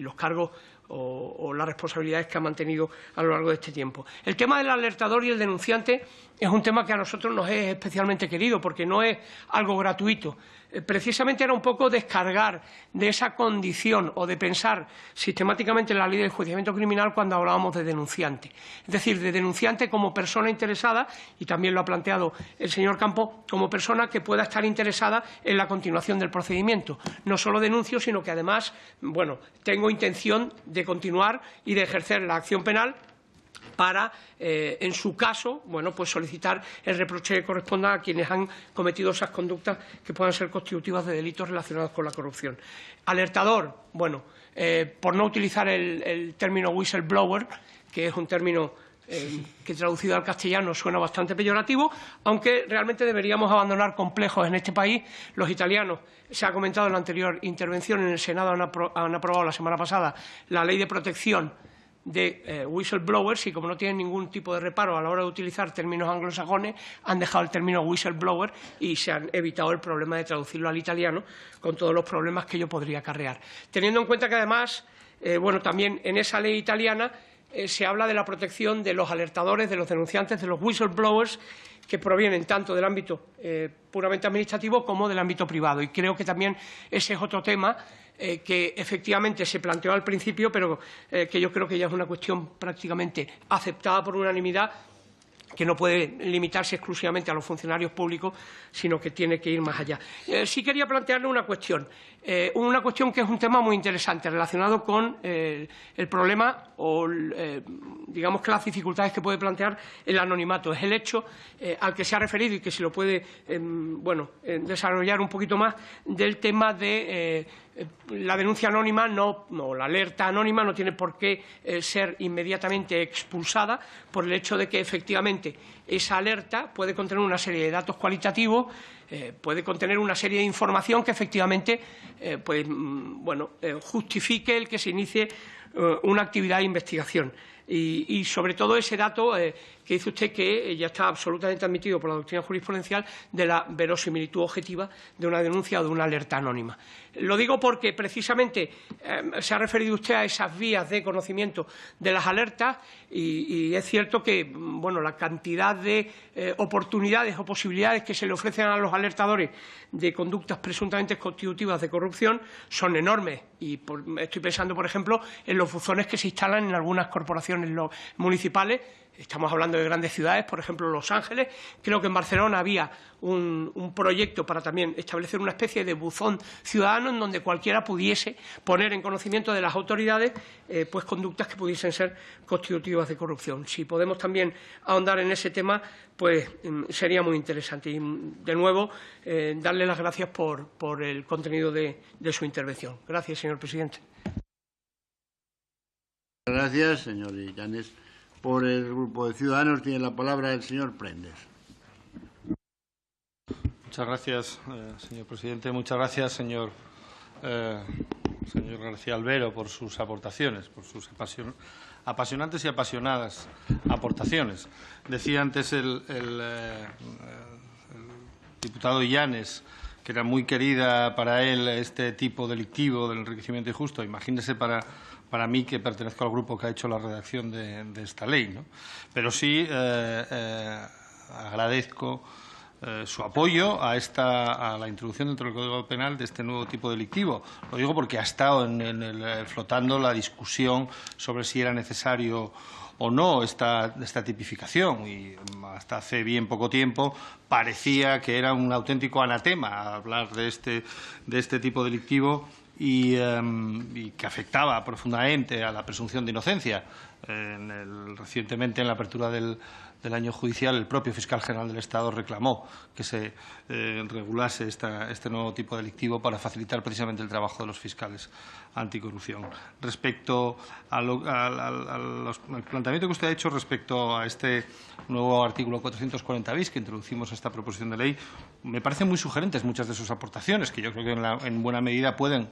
los cargos o las responsabilidades que ha mantenido a lo largo de este tiempo. El tema del alertador y el denunciante es un tema que a nosotros nos es especialmente querido porque no es algo gratuito. Precisamente era un poco descargar de esa condición o de pensar sistemáticamente en la ley del enjuiciamiento criminal cuando hablábamos de denunciante. Es decir, de denunciante como persona interesada, y también lo ha planteado el señor Campo, como persona que pueda estar interesada en la continuación del procedimiento. No solo denuncio, sino que además, bueno, tengo intención de continuar y de ejercer la acción penal para, en su caso, bueno, pues solicitar el reproche que corresponda a quienes han cometido esas conductas que puedan ser constitutivas de delitos relacionados con la corrupción. Alertador, bueno, por no utilizar el término whistleblower, que es un término que traducido al castellano suena bastante peyorativo, aunque realmente deberíamos abandonar complejos en este país. Los italianos, se ha comentado en la anterior intervención, en el Senado han aprobado la semana pasada la ley de protección de whistleblowers, y como no tienen ningún tipo de reparo a la hora de utilizar términos anglosajones, han dejado el término whistleblower y se han evitado el problema de traducirlo al italiano, con todos los problemas que ello podría acarrear. Teniendo en cuenta que además, bueno, también en esa ley italiana se habla de la protección de los alertadores, de los denunciantes, de los whistleblowers, que provienen tanto del ámbito puramente administrativo como del ámbito privado. Y creo que también ese es otro tema que efectivamente se planteó al principio, pero que yo creo que ya es una cuestión prácticamente aceptada por unanimidad, que no puede limitarse exclusivamente a los funcionarios públicos, sino que tiene que ir más allá. Sí quería plantearle una cuestión que es un tema muy interesante relacionado con el problema o, digamos que las dificultades que puede plantear el anonimato. Es el hecho al que se ha referido y que se lo puede desarrollar un poquito más del tema de la denuncia anónima o la alerta anónima no tiene por qué ser inmediatamente expulsada por el hecho de que efectivamente esa alerta puede contener una serie de datos cualitativos, puede contener una serie de información que efectivamente justifique el que se inicie una actividad de investigación. Y sobre todo ese dato que dice usted que ya está absolutamente admitido por la doctrina jurisprudencial de la verosimilitud objetiva de una denuncia o de una alerta anónima. Lo digo porque precisamente se ha referido usted a esas vías de conocimiento de las alertas y es cierto que la cantidad de oportunidades o posibilidades que se le ofrecen a los alertadores de conductas presuntamente constitutivas de corrupción son enormes. Y estoy pensando, por ejemplo, en los buzones que se instalan en algunas corporaciones municipales. Estamos hablando de grandes ciudades, por ejemplo, Los Ángeles. Creo que en Barcelona había un proyecto para también establecer una especie de buzón ciudadano en donde cualquiera pudiese poner en conocimiento de las autoridades conductas que pudiesen ser constitutivas de corrupción. Si podemos también ahondar en ese tema, pues sería muy interesante. Y, de nuevo, darle las gracias por el contenido de su intervención. Gracias, señor presidente. Gracias, señor Llanes. Por el Grupo de Ciudadanos tiene la palabra el señor Prendes. Muchas gracias, señor presidente. Muchas gracias, señor García Albero, por sus aportaciones, por sus apasionantes y apasionadas aportaciones. Decía antes el diputado Llanes que era muy querida para él este tipo delictivo del enriquecimiento injusto. Imagínese para mí, que pertenezco al grupo que ha hecho la redacción de esta ley, ¿no? Pero sí agradezco su apoyo a la introducción dentro del Código Penal de este nuevo tipo delictivo. Lo digo porque ha estado flotando la discusión sobre si era necesario o no esta tipificación, y hasta hace bien poco tiempo parecía que era un auténtico anatema hablar de este tipo delictivo y que afectaba profundamente a la presunción de inocencia. Recientemente, en la apertura del año judicial, el propio fiscal general del Estado reclamó que se regulase este nuevo tipo delictivo para facilitar precisamente el trabajo de los fiscales anticorrupción. Respecto al planteamiento que usted ha hecho respecto a este nuevo artículo 440 bis que introducimos a esta proposición de ley, me parecen muy sugerentes muchas de sus aportaciones, que yo creo que en buena medida pueden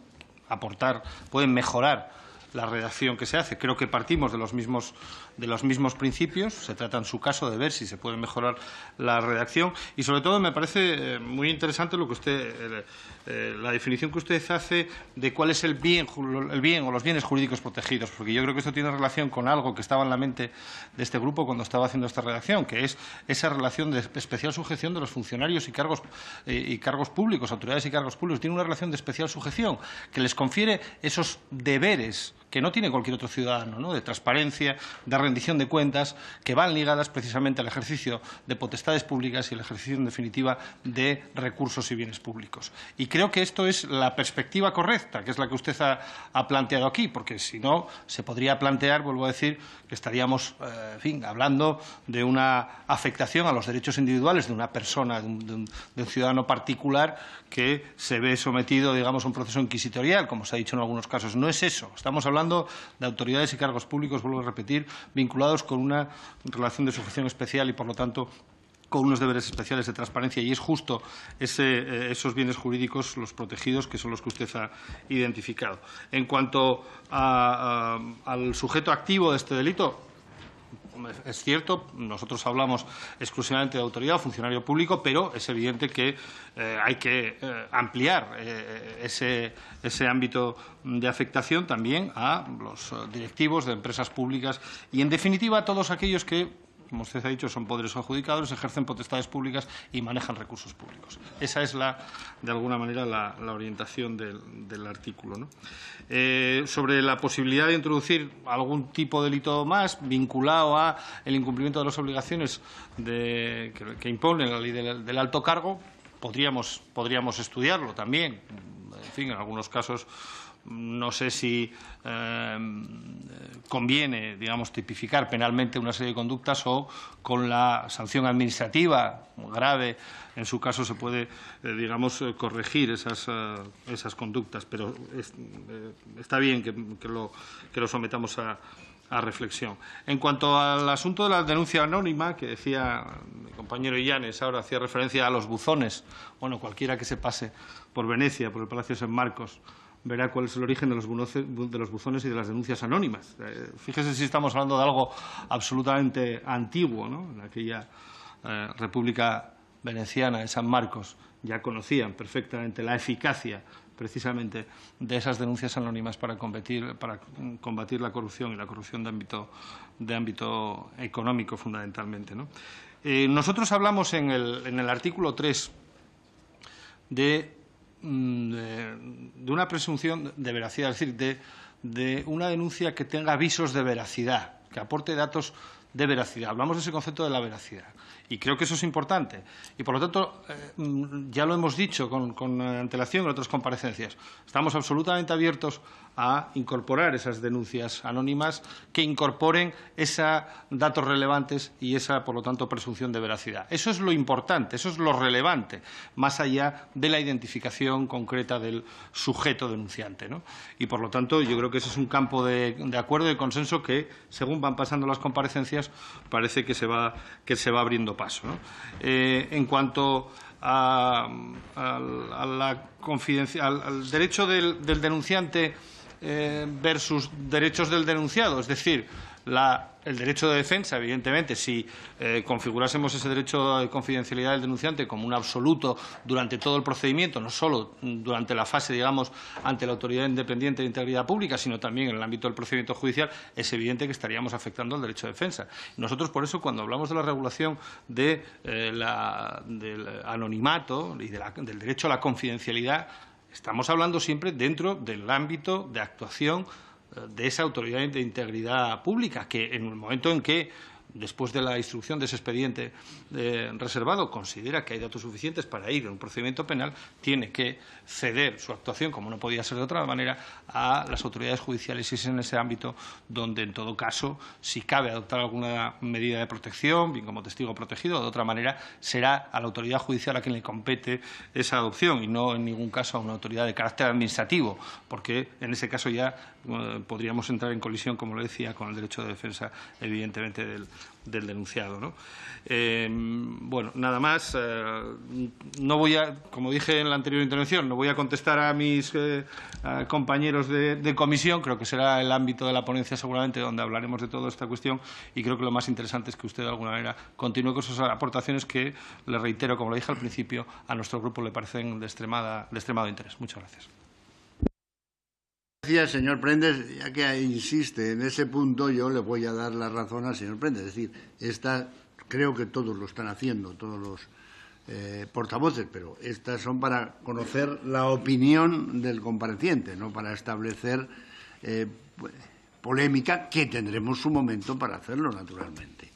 mejorar la redacción que se hace. Creo que partimos de los mismos principios. Se trata, en su caso, de ver si se puede mejorar la redacción. Y, sobre todo, me parece muy interesante lo que usted, la definición que usted hace de cuál es el bien o los bienes jurídicos protegidos, porque yo creo que esto tiene relación con algo que estaba en la mente de este grupo cuando estaba haciendo esta redacción, que es esa relación de especial sujeción de los funcionarios y cargos públicos, autoridades y cargos públicos. Tiene una relación de especial sujeción que les confiere esos deberes que no tiene cualquier otro ciudadano, ¿no?, de transparencia, de rendición de cuentas, que van ligadas precisamente al ejercicio de potestades públicas y el ejercicio, en definitiva, de recursos y bienes públicos. Y creo que esto es la perspectiva correcta, que es la que usted ha planteado aquí, porque si no, se podría plantear, vuelvo a decir, que estaríamos hablando de una afectación a los derechos individuales de una persona, de un ciudadano particular que se ve sometido, digamos, a un proceso inquisitorial, como se ha dicho en algunos casos. No es eso. Estamos hablando de autoridades y cargos públicos, vuelvo a repetir, vinculados con una relación de sujeción especial y, por lo tanto, con unos deberes especiales de transparencia, y es justo esos bienes jurídicos los protegidos, que son los que usted ha identificado. En cuanto al sujeto activo de este delito, es cierto, nosotros hablamos exclusivamente de autoridad o funcionario público, pero es evidente que hay que ampliar ese ámbito de afectación también a los directivos de empresas públicas y, en definitiva, a todos aquellos que, como usted ha dicho, son poderes adjudicadores, ejercen potestades públicas y manejan recursos públicos. Esa es, de alguna manera, la orientación del artículo, ¿no? Sobre la posibilidad de introducir algún tipo de delito más vinculado a el incumplimiento de las obligaciones que impone la ley del alto cargo, podríamos estudiarlo también. En fin, en algunos casos no sé si conviene, digamos, tipificar penalmente una serie de conductas o con la sanción administrativa grave, en su caso, se puede, digamos, corregir esas conductas. Pero está bien que lo sometamos a reflexión. En cuanto al asunto de la denuncia anónima, que decía mi compañero Illanes, ahora hacía referencia a los buzones. Bueno, cualquiera que se pase por Venecia, por el Palacio de San Marcos, verá cuál es el origen de los buzones y de las denuncias anónimas. Fíjese si estamos hablando de algo absolutamente antiguo, ¿no? En aquella República Veneciana de San Marcos ya conocían perfectamente la eficacia precisamente de esas denuncias anónimas para combatir la corrupción, y la corrupción de ámbito económico fundamentalmente, ¿no? Nosotros hablamos en el artículo 3 de una presunción de veracidad, es decir, de una denuncia que tenga avisos de veracidad, que aporte datos de veracidad. Hablamos de ese concepto de la veracidad y creo que eso es importante. Y, por lo tanto, ya lo hemos dicho con antelación en otras comparecencias, estamos absolutamente abiertos a incorporar esas denuncias anónimas que incorporen esos datos relevantes y esa, por lo tanto, presunción de veracidad. Eso es lo importante, eso es lo relevante, más allá de la identificación concreta del sujeto denunciante, ¿no? Y, por lo tanto, yo creo que ese es un campo de acuerdo y de consenso que, según van pasando las comparecencias, parece que se va abriendo paso, ¿no? En cuanto al derecho del denunciante versus derechos del denunciado, es decir, el derecho de defensa, evidentemente, si configurásemos ese derecho de confidencialidad del denunciante como un absoluto durante todo el procedimiento, no solo durante la fase, digamos, ante la Autoridad Independiente de Integridad Pública, sino también en el ámbito del procedimiento judicial, es evidente que estaríamos afectando al derecho de defensa. Nosotros, por eso, cuando hablamos de la regulación del anonimato y del derecho a la confidencialidad, estamos hablando siempre dentro del ámbito de actuación de esa Autoridad de Integridad Pública, que en el momento en que, después de la instrucción de ese expediente reservado, considera que hay datos suficientes para ir en un procedimiento penal, tiene que ceder su actuación, como no podía ser de otra manera, a las autoridades judiciales, y es en ese ámbito donde, en todo caso, si cabe adoptar alguna medida de protección, bien como testigo protegido, o de otra manera, será a la autoridad judicial a quien le compete esa adopción y no en ningún caso a una autoridad de carácter administrativo, porque en ese caso ya podríamos entrar en colisión, como le decía, con el derecho de defensa, evidentemente, del denunciado, ¿no? Bueno, nada más. No voy a, como dije en la anterior intervención, no voy a contestar a mis compañeros de comisión. Creo que será el ámbito de la ponencia seguramente donde hablaremos de toda esta cuestión, y creo que lo más interesante es que usted de alguna manera continúe con sus aportaciones que, le reitero, como lo dije al principio, a nuestro grupo le parecen de extremado interés. Muchas gracias. Gracias, señor Prendes. Ya que insiste en ese punto, yo le voy a dar la razón al señor Prendes. Es decir, creo que todos lo están haciendo, todos los portavoces, pero estas son para conocer la opinión del compareciente, no para establecer polémica, que tendremos su momento para hacerlo, naturalmente.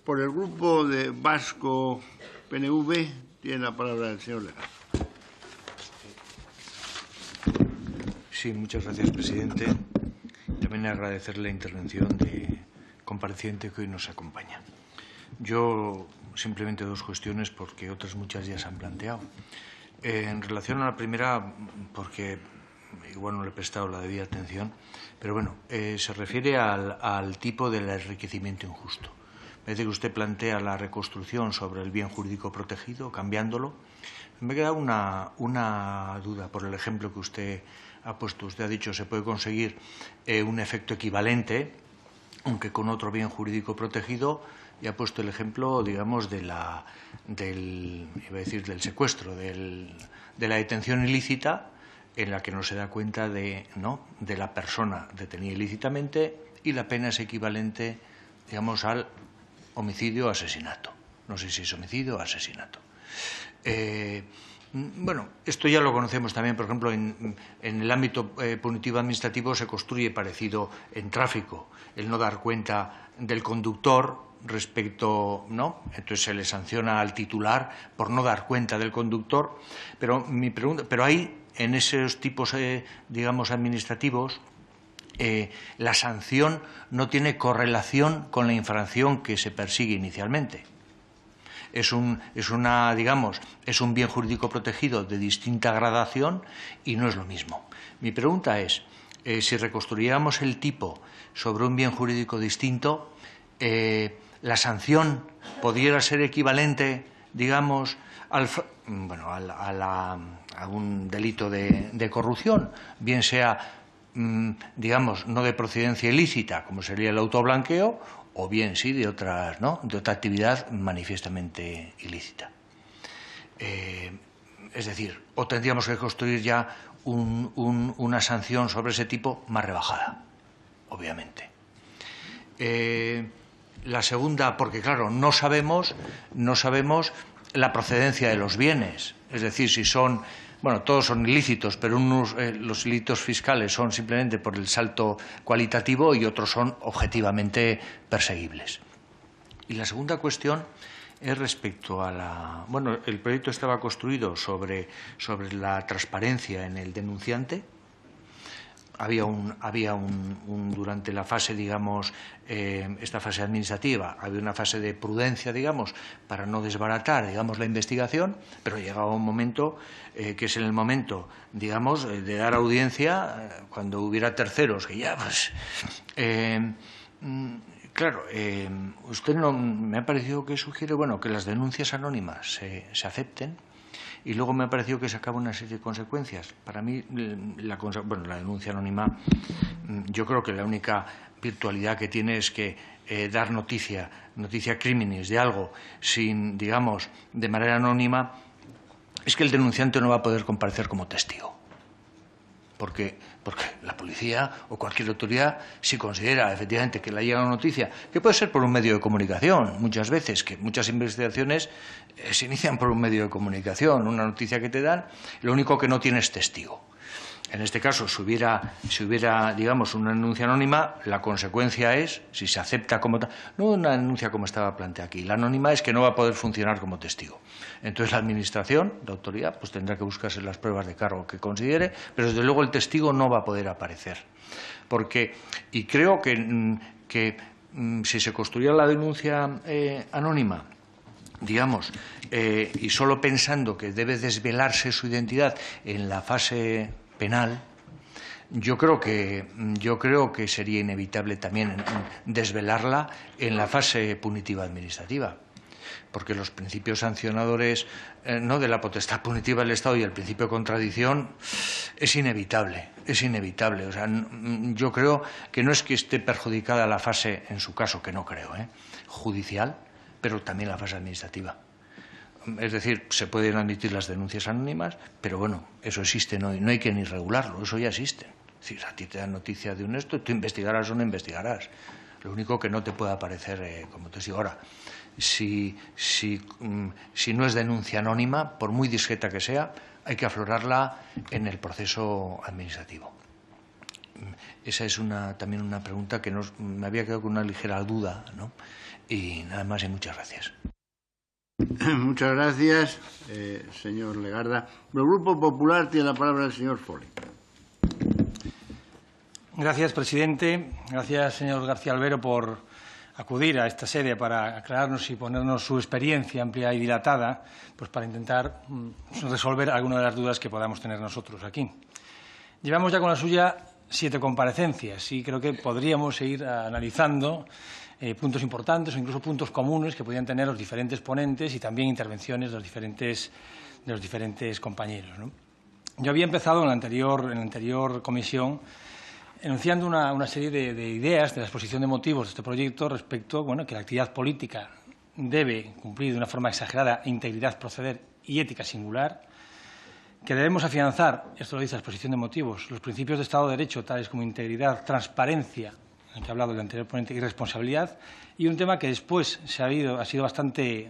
Por el grupo de Vasco PNV tiene la palabra el señor Legazo. Sí, muchas gracias, presidente. También agradecer la intervención de compareciente que hoy nos acompaña. Yo simplemente dos cuestiones, porque otras muchas ya se han planteado. En relación a la primera, porque igual no le he prestado la debida atención, pero bueno, se refiere al tipo del enriquecimiento injusto. Parece que usted plantea la reconstrucción sobre el bien jurídico protegido, cambiándolo. Me queda una duda por el ejemplo que usted ha puesto. Usted ha dicho que se puede conseguir un efecto equivalente, aunque con otro bien jurídico protegido, y ha puesto el ejemplo, digamos, del secuestro, de la detención ilícita, en la que no se da cuenta de la persona detenida ilícitamente, y la pena es equivalente, digamos, al homicidio o asesinato. No sé si es homicidio o asesinato. Bueno, esto ya lo conocemos también, por ejemplo, en el ámbito punitivo administrativo se construye parecido en tráfico, el no dar cuenta del conductor respecto, ¿no? Entonces se le sanciona al titular por no dar cuenta del conductor, pero mi pregunta, pero hay en esos tipos, digamos, administrativos, la sanción no tiene correlación con la infracción que se persigue inicialmente. Es un bien jurídico protegido de distinta gradación y no es lo mismo. Mi pregunta es, si reconstruyéramos el tipo sobre un bien jurídico distinto, la sanción pudiera ser equivalente, digamos, a un delito de corrupción, bien sea, digamos, no de procedencia ilícita, como sería el autoblanqueo, o bien sí de otra actividad manifiestamente ilícita. Es decir, o tendríamos que construir ya una sanción sobre ese tipo más rebajada, obviamente. La segunda, porque claro, no sabemos la procedencia de los bienes, es decir, si son, bueno, todos son ilícitos, pero los ilícitos fiscales son simplemente por el salto cualitativo y otros son objetivamente perseguibles. Y la segunda cuestión es respecto a bueno, el proyecto estaba construido sobre la transparencia en el denunciante. Había durante la fase, digamos, esta fase administrativa, había una fase de prudencia, digamos, para no desbaratar, digamos, la investigación, pero llegaba un momento que es en el momento, digamos, de dar audiencia cuando hubiera terceros, que ya, pues, claro, usted me ha parecido que sugiere, bueno, que las denuncias anónimas se acepten. Y luego me ha parecido que sacaba una serie de consecuencias. Para mí, la denuncia anónima, yo creo que la única virtualidad que tiene es que dar noticia criminis de algo sin, digamos, de manera anónima, es que el denunciante no va a poder comparecer como testigo. Porque la policía o cualquier autoridad, si considera efectivamente que le llega una noticia, que puede ser por un medio de comunicación, muchas veces, que muchas investigaciones se inician por un medio de comunicación, una noticia que te dan, lo único que no tiene es testigo. En este caso, si hubiera, digamos, una denuncia anónima, la consecuencia es, si se acepta como tal, no una denuncia como estaba planteada aquí, la anónima es que no va a poder funcionar como testigo. Entonces la Administración, la autoridad, pues tendrá que buscarse las pruebas de cargo que considere, pero desde luego el testigo no va a poder aparecer. Y creo que si se construyera la denuncia anónima, digamos, y solo pensando que debe desvelarse su identidad en la fase penal, Yo creo que sería inevitable también desvelarla en la fase punitiva administrativa, porque los principios sancionadores no de la potestad punitiva del Estado y el principio de contradicción es inevitable. O sea, yo creo que no es que esté perjudicada la fase, en su caso, que no creo, judicial, pero también la fase administrativa. Es decir, se pueden admitir las denuncias anónimas, pero bueno, eso existe, no hay que ni regularlo, eso ya existe. Es decir, a ti te dan noticia de un esto, tú investigarás o no investigarás. Lo único que no te puede aparecer, como te digo ahora, si no es denuncia anónima, por muy discreta que sea, hay que aflorarla en el proceso administrativo. Esa es también una pregunta que me había quedado con una ligera duda, ¿no? Y nada más y muchas gracias. Muchas gracias, señor Legarda. El Grupo Popular tiene la palabra el señor Foley. Gracias, presidente. Gracias, señor García Albero, por acudir a esta sede para aclararnos y ponernos su experiencia amplia y dilatada, pues para intentar resolver algunas de las dudas que podamos tener nosotros aquí. Llevamos ya con la suya 7 comparecencias y creo que podríamos seguir analizando puntos importantes o incluso puntos comunes que podían tener los diferentes ponentes y también intervenciones de los diferentes compañeros, ¿no? Yo había empezado en la anterior comisión enunciando una serie de ideas de la exposición de motivos de este proyecto respecto, que la actividad política debe cumplir de una forma exagerada integridad, proceder y ética singular, que debemos afianzar, esto lo dice la exposición de motivos, los principios de Estado de Derecho, tales como integridad, transparencia, en el que ha hablado el anterior ponente, y responsabilidad, y un tema que después ha sido bastante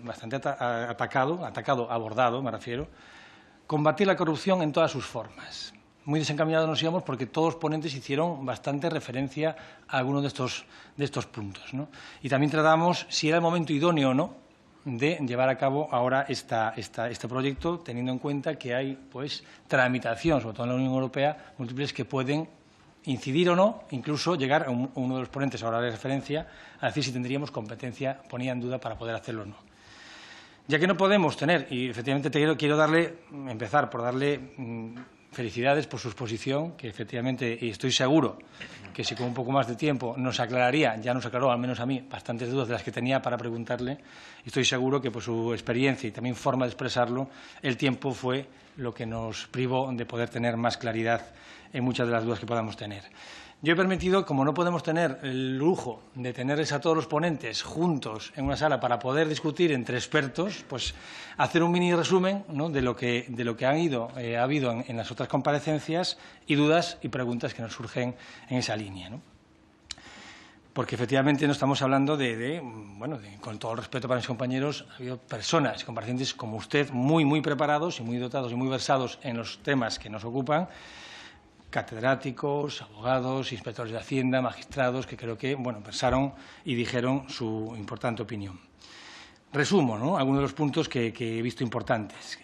abordado, me refiero, combatir la corrupción en todas sus formas. Muy desencaminados nos íbamos porque todos los ponentes hicieron bastante referencia a algunos de estos puntos, ¿no? Y también tratamos si era el momento idóneo o no de llevar a cabo ahora este proyecto, teniendo en cuenta que hay tramitación, sobre todo en la Unión Europea, múltiples que pueden incidir o no, incluso llegar a uno de los ponentes, ahora de referencia, a decir si tendríamos competencia, ponía en duda para poder hacerlo o no. Ya que no podemos tener, y efectivamente quiero empezar por darle felicidades por su exposición, que efectivamente, y estoy seguro que si con un poco más de tiempo nos aclararía, ya nos aclaró, al menos a mí, bastantes dudas de las que tenía para preguntarle, y estoy seguro que por su experiencia y también forma de expresarlo, el tiempo fue lo que nos privó de poder tener más claridad en muchas de las dudas que podamos tener. Yo he permitido, como no podemos tener el lujo de tenerles a todos los ponentes juntos en una sala para poder discutir entre expertos, pues hacer un mini resumen, ¿no?, de lo que ha habido en las otras comparecencias y dudas y preguntas que nos surgen en esa línea, ¿no? Porque efectivamente no estamos hablando con todo el respeto para mis compañeros, ha habido personas, comparecientes como usted, muy preparados y muy dotados y muy versados en los temas que nos ocupan, catedráticos, abogados, inspectores de Hacienda, magistrados, que creo que pensaron y dijeron su importante opinión. Resumo, ¿no?, algunos de los puntos que he visto importantes.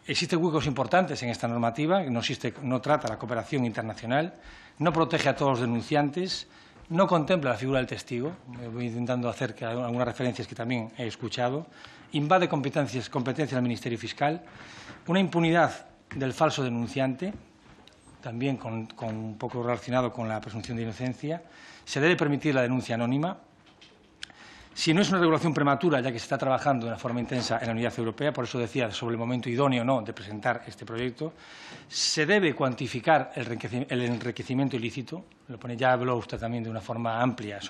Existen huecos importantes en esta normativa, no trata la cooperación internacional, no protege a todos los denunciantes, no contempla la figura del testigo, voy intentando hacer algunas referencias que también he escuchado, invade competencias del Ministerio Fiscal, una impunidad del falso denunciante, también con un poco relacionado con la presunción de inocencia. Se debe permitir la denuncia anónima. Si no es una regulación prematura, ya que se está trabajando de una forma intensa en la Unidad Europea, por eso decía sobre el momento idóneo o no de presentar este proyecto, se debe cuantificar el enriquecimiento ilícito. Ya habló usted también de una forma amplia,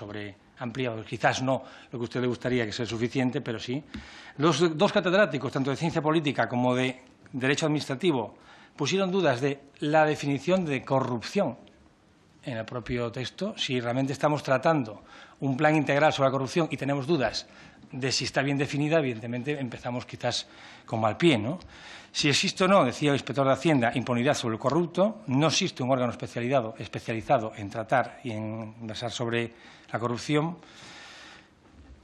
quizás no lo que a usted le gustaría que sea suficiente, pero sí. Los dos catedráticos, tanto de ciencia política como de derecho administrativo, pusieron dudas de la definición de corrupción en el propio texto. Si realmente estamos tratando un plan integral sobre la corrupción y tenemos dudas de si está bien definida, evidentemente empezamos quizás con mal pie, ¿no? Si existe o no, decía el inspector de Hacienda, impunidad sobre el corrupto, no existe un órgano especializado en tratar y en versar sobre la corrupción,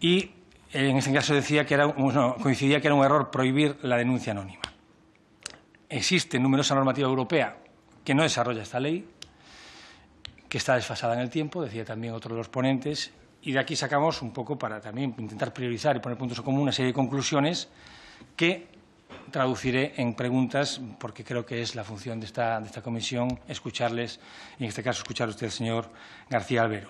y en ese caso decía que coincidía que era un error prohibir la denuncia anónima. Existe numerosa normativa europea que no desarrolla esta ley, que está desfasada en el tiempo, decía también otro de los ponentes, y de aquí sacamos un poco para también intentar priorizar y poner puntos en común una serie de conclusiones que traduciré en preguntas, porque creo que es la función de esta comisión escucharles, y en este caso escuchar a usted, señor García Albero.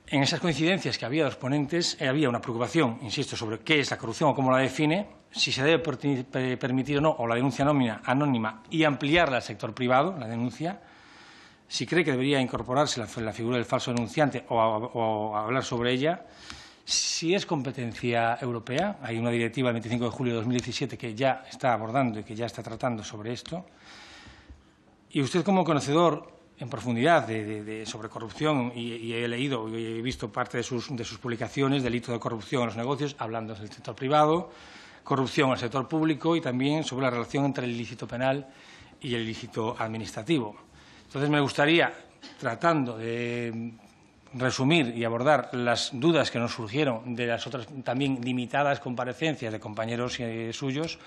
En esas coincidencias que había de los ponentes, había una preocupación, insisto, sobre qué es la corrupción o cómo la define, si se debe permitir o no, o la denuncia anónima y ampliarla al sector privado, la denuncia, si cree que debería incorporarse la figura del falso denunciante o hablar sobre ella, si es competencia europea. Hay una directiva del 25 de julio de 2017 que ya está abordando y que ya está tratando sobre esto. Y usted, como conocedor en profundidad sobre corrupción, y he leído y he visto parte de sus publicaciones, delito de corrupción en los negocios, hablando del sector privado, corrupción en el sector público y también sobre la relación entre el ilícito penal y el ilícito administrativo. Entonces, me gustaría, tratando de resumir y abordar las dudas que nos surgieron de las otras también limitadas comparecencias de compañeros suyos,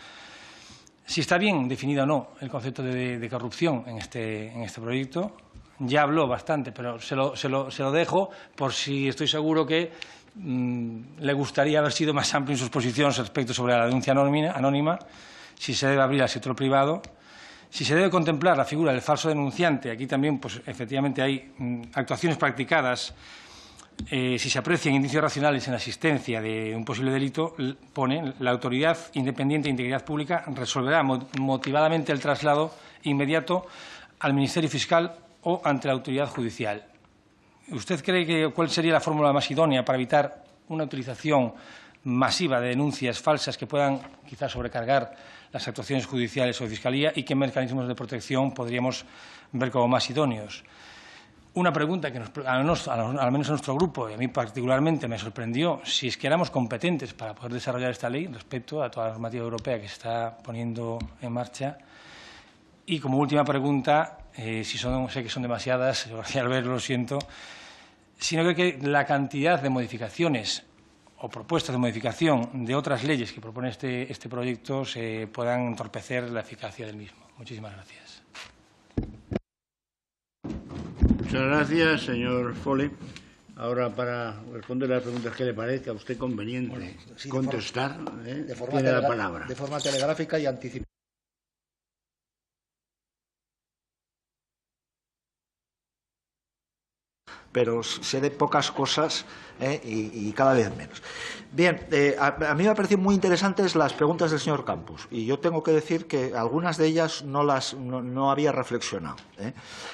si está bien definido o no el concepto de corrupción en este proyecto. Ya habló bastante, pero se lo dejo por si estoy seguro que le gustaría haber sido más amplio en sus posiciones respecto sobre la denuncia anónima, si se debe abrir al sector privado, si se debe contemplar la figura del falso denunciante. Aquí también, pues, efectivamente, hay actuaciones practicadas. Si se aprecian indicios racionales en la existencia de un posible delito, pone la autoridad independiente de integridad pública resolverá motivadamente el traslado inmediato al Ministerio Fiscal o ante la autoridad judicial. ¿Usted cree cuál sería la fórmula más idónea para evitar una utilización masiva de denuncias falsas que puedan quizás sobrecargar las actuaciones judiciales o de fiscalía, y qué mecanismos de protección podríamos ver como más idóneos? Una pregunta que al menos a nuestro grupo, y a mí particularmente, me sorprendió: si es que éramos competentes para poder desarrollar esta ley respecto a toda la normativa europea que se está poniendo en marcha. Y como última pregunta, sé que son demasiadas, señor García Albero, lo siento, si no cree que la cantidad de modificaciones o propuestas de modificación de otras leyes que propone este proyecto se puedan entorpecer la eficacia del mismo. Muchísimas gracias. Muchas gracias, señor Fole. Ahora, para responder las preguntas que le parezca a usted conveniente contestar, tiene la palabra. De forma telegráfica y anticipada. Pero sé de pocas cosas y cada vez menos. Bien, a mí me han parecido muy interesantes las preguntas del señor Campos, y yo tengo que decir que algunas de ellas no había reflexionado.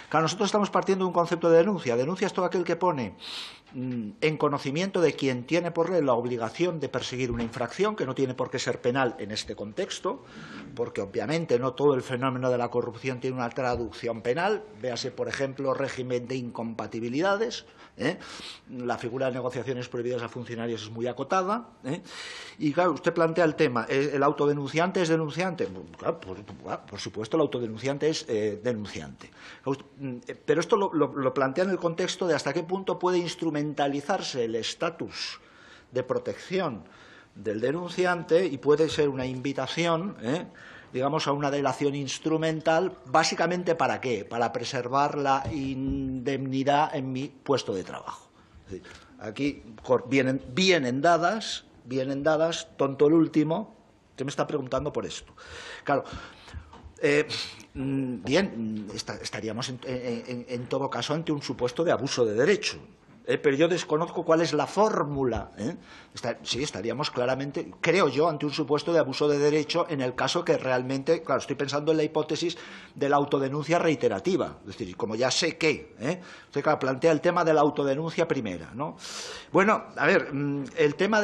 Claro, nosotros estamos partiendo de un concepto de denuncia. Denuncia es todo aquel que pone en conocimiento de quien tiene por ley la obligación de perseguir una infracción, que no tiene por qué ser penal en este contexto, porque obviamente no todo el fenómeno de la corrupción tiene una traducción penal. Véase, por ejemplo, régimen de incompatibilidades. La figura de negociaciones prohibidas a funcionarios es muy acotada. Y claro, usted plantea el tema: ¿el autodenunciante es denunciante? Claro, por supuesto, el autodenunciante es denunciante. Pero esto lo plantea en el contexto de hasta qué punto puede instrumentalizarse el estatus de protección del denunciante, y puede ser una invitación, digamos, a una delación instrumental, básicamente ¿para qué? Para preservar la indemnidad en mi puesto de trabajo. Es decir, aquí vienen dadas, tonto el último. Usted me está preguntando por esto. Claro, bien, estaríamos en todo caso ante un supuesto de abuso de derecho. Pero yo desconozco cuál es la fórmula. Sí, estaríamos claramente, creo yo, ante un supuesto de abuso de derecho en el caso que realmente, claro, estoy pensando en la hipótesis de la autodenuncia reiterativa. Es decir, como ya sé que, usted, claro, plantea el tema de la autodenuncia primera, ¿no? Bueno, a ver, el tema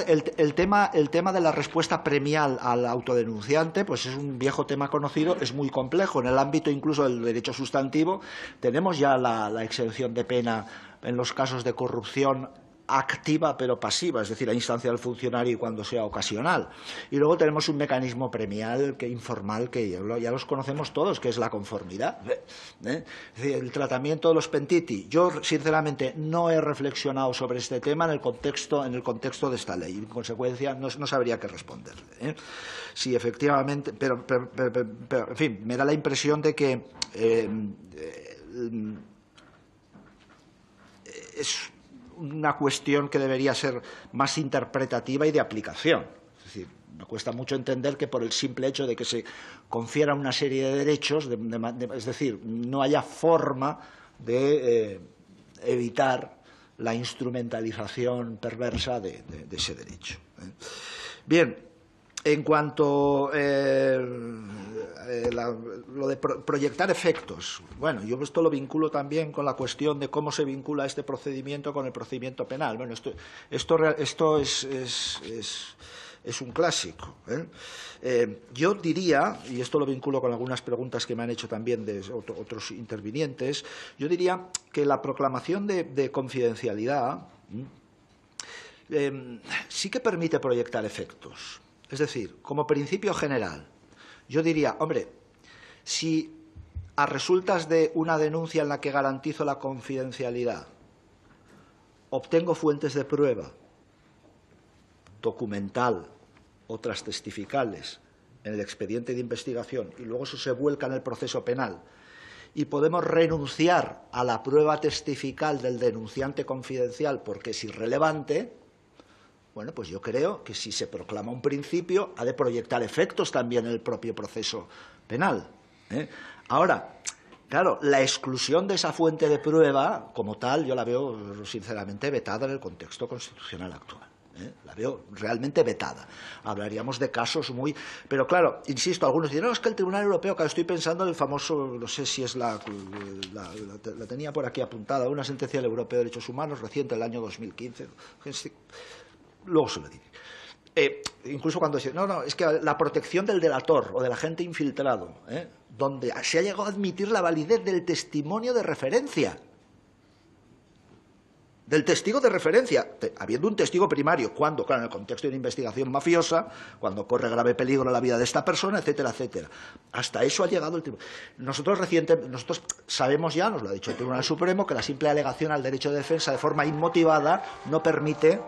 de la respuesta premial al autodenunciante, pues es un viejo tema conocido, es muy complejo. En el ámbito incluso del derecho sustantivo tenemos ya la exención de pena en los casos de corrupción activa pero pasiva, es decir, a instancia del funcionario y cuando sea ocasional. Y luego tenemos un mecanismo premial informal que ya los conocemos todos, que es la conformidad. Es decir, el tratamiento de los pentiti. Yo, sinceramente, no he reflexionado sobre este tema en el contexto de esta ley. En consecuencia, no sabría qué responderle. Sí, efectivamente, pero, en fin, me da la impresión de que es una cuestión que debería ser más interpretativa y de aplicación. Es decir, Me cuesta mucho entender que por el simple hecho de que se confiera una serie de derechos, es decir, no haya forma de evitar la instrumentalización perversa de ese derecho. Bien, en cuanto lo de proyectar efectos, bueno, yo esto lo vinculo también con la cuestión de cómo se vincula este procedimiento con el procedimiento penal. Bueno, esto es un clásico. Yo diría, y esto lo vinculo con algunas preguntas que me han hecho también de otros intervinientes, yo diría que la proclamación de confidencialidad sí que permite proyectar efectos. Es decir, como principio general, yo diría, hombre, si a resultas de una denuncia en la que garantizo la confidencialidad obtengo fuentes de prueba documental, otras testificales, en el expediente de investigación y luego eso se vuelca en el proceso penal y podemos renunciar a la prueba testifical del denunciante confidencial porque es irrelevante, bueno, pues yo creo que si se proclama un principio ha de proyectar efectos también en el propio proceso penal. Ahora, claro, la exclusión de esa fuente de prueba como tal yo la veo sinceramente vetada en el contexto constitucional actual. La veo realmente vetada. Hablaríamos de casos muy... Pero claro, insisto, algunos dirán, no, es que el Tribunal Europeo, que estoy pensando en el famoso, no sé si es la tenía por aquí apuntada, una sentencia del Europeo de Derechos Humanos reciente, del año 2015. Luego se lo diré. Incluso cuando dice, no, es que la protección del delator o del agente infiltrado, donde se ha llegado a admitir la validez del testimonio de referencia. Del testigo de referencia, habiendo un testigo primario, cuando, claro, en el contexto de una investigación mafiosa, cuando corre grave peligro la vida de esta persona, etcétera, etcétera. Hasta eso ha llegado el tribunal. Nosotros sabemos ya, nos lo ha dicho el Tribunal Supremo, que la simple alegación al derecho de defensa de forma inmotivada no permite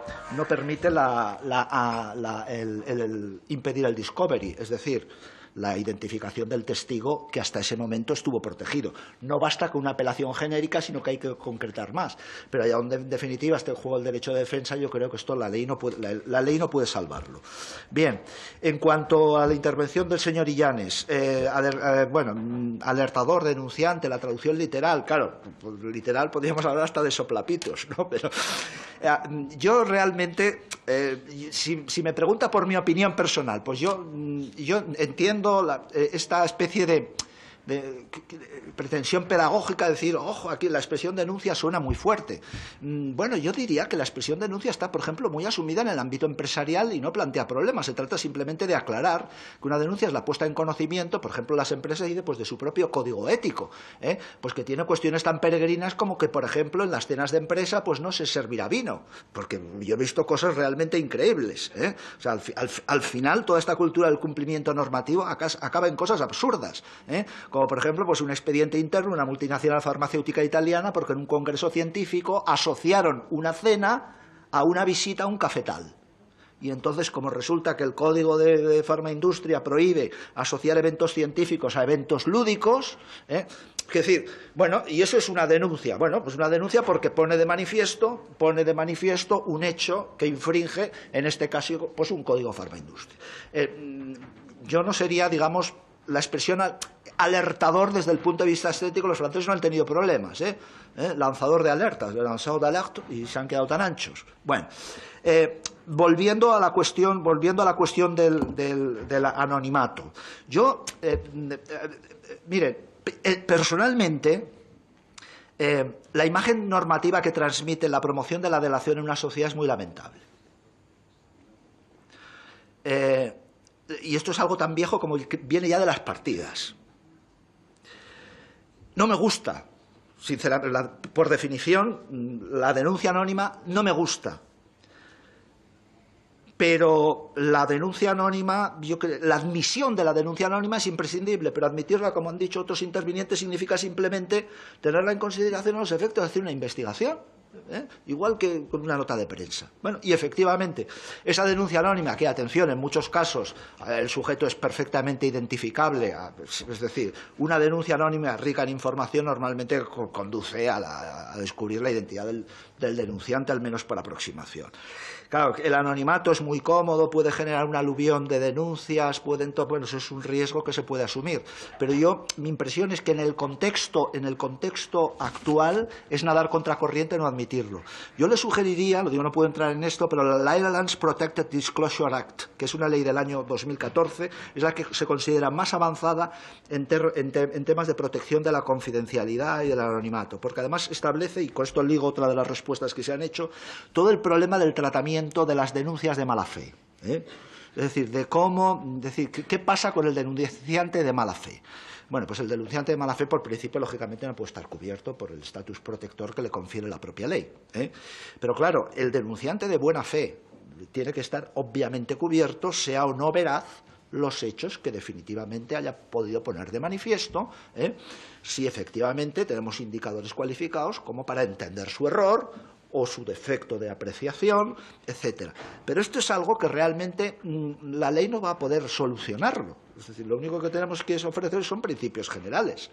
el impedir el discovery, es decir, la identificación del testigo que hasta ese momento estuvo protegido. No basta con una apelación genérica, sino que hay que concretar más. Pero allá donde en definitiva esté el juego del derecho de defensa, yo creo que esto la ley no puede salvarlo. Bien, en cuanto a la intervención del señor Illanes, alertador, denunciante, la traducción literal, claro, pues, literal podríamos hablar hasta de soplapitos, ¿no? Pero yo realmente, si me pregunta por mi opinión personal, pues yo entiendo esta especie de pretensión pedagógica de decir, ojo, aquí la expresión denuncia suena muy fuerte. Bueno, yo diría que la expresión denuncia está, por ejemplo, muy asumida en el ámbito empresarial y no plantea problemas. Se trata simplemente de aclarar que una denuncia es la puesta en conocimiento, por ejemplo, las empresas dicen, pues, de su propio código ético, pues que tiene cuestiones tan peregrinas como que, por ejemplo, en las cenas de empresa, pues no se servirá vino, porque yo he visto cosas realmente increíbles, O sea, al final toda esta cultura del cumplimiento normativo acaba en cosas absurdas, como por ejemplo pues un expediente interno, una multinacional farmacéutica italiana, porque en un congreso científico asociaron una cena a una visita a un cafetal. Y entonces, como resulta que el Código de Farmaindustria prohíbe asociar eventos científicos a eventos lúdicos, es decir, bueno, y eso es una denuncia. Bueno, pues una denuncia porque pone de manifiesto un hecho que infringe, en este caso, pues un Código Farmaindustria. Yo no sería, digamos, la expresión alertador desde el punto de vista estético. Los franceses no han tenido problemas, lanzador de alertas, lanzado de alerta, y se han quedado tan anchos. Bueno, volviendo a la cuestión del anonimato. Yo, miren, personalmente, la imagen normativa que transmite la promoción de la delación en una sociedad es muy lamentable. Y esto es algo tan viejo como que viene ya de las partidas. No me gusta, sinceramente, por definición, la denuncia anónima no me gusta. Pero la denuncia anónima, la admisión de la denuncia anónima es imprescindible, pero admitirla, como han dicho otros intervinientes, significa simplemente tenerla en consideración a los efectos de hacer una investigación. igual que con una nota de prensa. Bueno, y efectivamente, esa denuncia anónima, que, atención, en muchos casos el sujeto es perfectamente identificable, es decir, una denuncia anónima rica en información normalmente conduce a descubrir la identidad del denunciante, al menos por aproximación. Claro, el anonimato es muy cómodo, puede generar un aluvión de denuncias, bueno, eso es un riesgo que se puede asumir. Pero mi impresión es que en el contexto actual es nadar contracorriente no admitirlo. Yo le sugeriría, lo digo, no puedo entrar en esto, pero la Ireland's Protected Disclosure Act, que es una ley del año 2014, es la que se considera más avanzada en temas de protección de la confidencialidad y del anonimato, porque además establece, y con esto ligo otra de las respuestas que se han hecho, todo el problema del tratamiento de las denuncias de mala fe. Es decir, ¿qué pasa con el denunciante de mala fe? Bueno, pues el denunciante de mala fe, por principio, lógicamente no puede estar cubierto por el estatus protector que le confiere la propia ley. Pero claro, el denunciante de buena fe tiene que estar obviamente cubierto, sea o no veraz los hechos que definitivamente haya podido poner de manifiesto, si efectivamente tenemos indicadores cualificados como para entender su error o su defecto de apreciación, etcétera. Pero esto es algo que realmente la ley no va a poder solucionarlo. Es decir, lo único que tenemos que ofrecer son principios generales.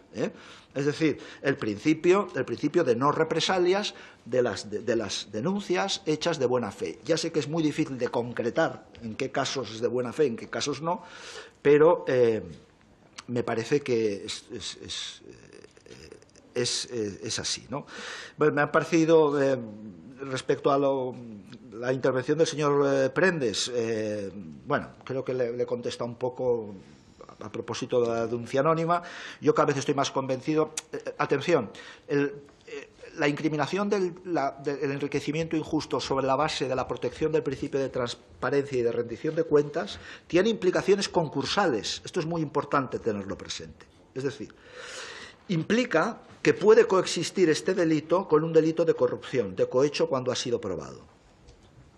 Es decir, el principio de no represalias de las denuncias hechas de buena fe. Ya sé que es muy difícil de concretar en qué casos es de buena fe, en qué casos no, pero me parece que es así, ¿no? Bueno, me ha parecido, respecto a la intervención del señor Prendes, bueno, creo que le contesta un poco a propósito de la denuncia anónima. Yo cada vez estoy más convencido. Atención, la incriminación del enriquecimiento injusto sobre la base de la protección del principio de transparencia y de rendición de cuentas tiene implicaciones concursales. Esto es muy importante tenerlo presente. Es decir, implica que puede coexistir este delito con un delito de corrupción, de cohecho cuando ha sido probado.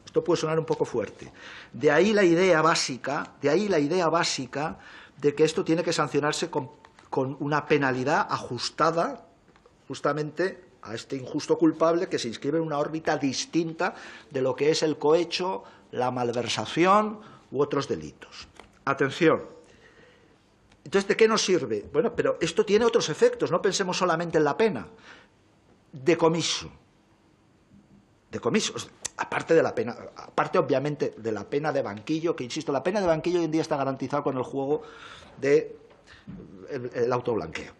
Esto puede sonar un poco fuerte. De ahí la idea básica de que esto tiene que sancionarse con una penalidad ajustada justamente a este injusto culpable que se inscribe en una órbita distinta de lo que es el cohecho, la malversación u otros delitos. Atención. Entonces, ¿de qué nos sirve? Bueno, pero esto tiene otros efectos, no pensemos solamente en la pena. Decomiso. Decomiso. Aparte de la pena, aparte obviamente de la pena de banquillo, que insisto, la pena de banquillo hoy en día está garantizada con el juego del autoblanqueo.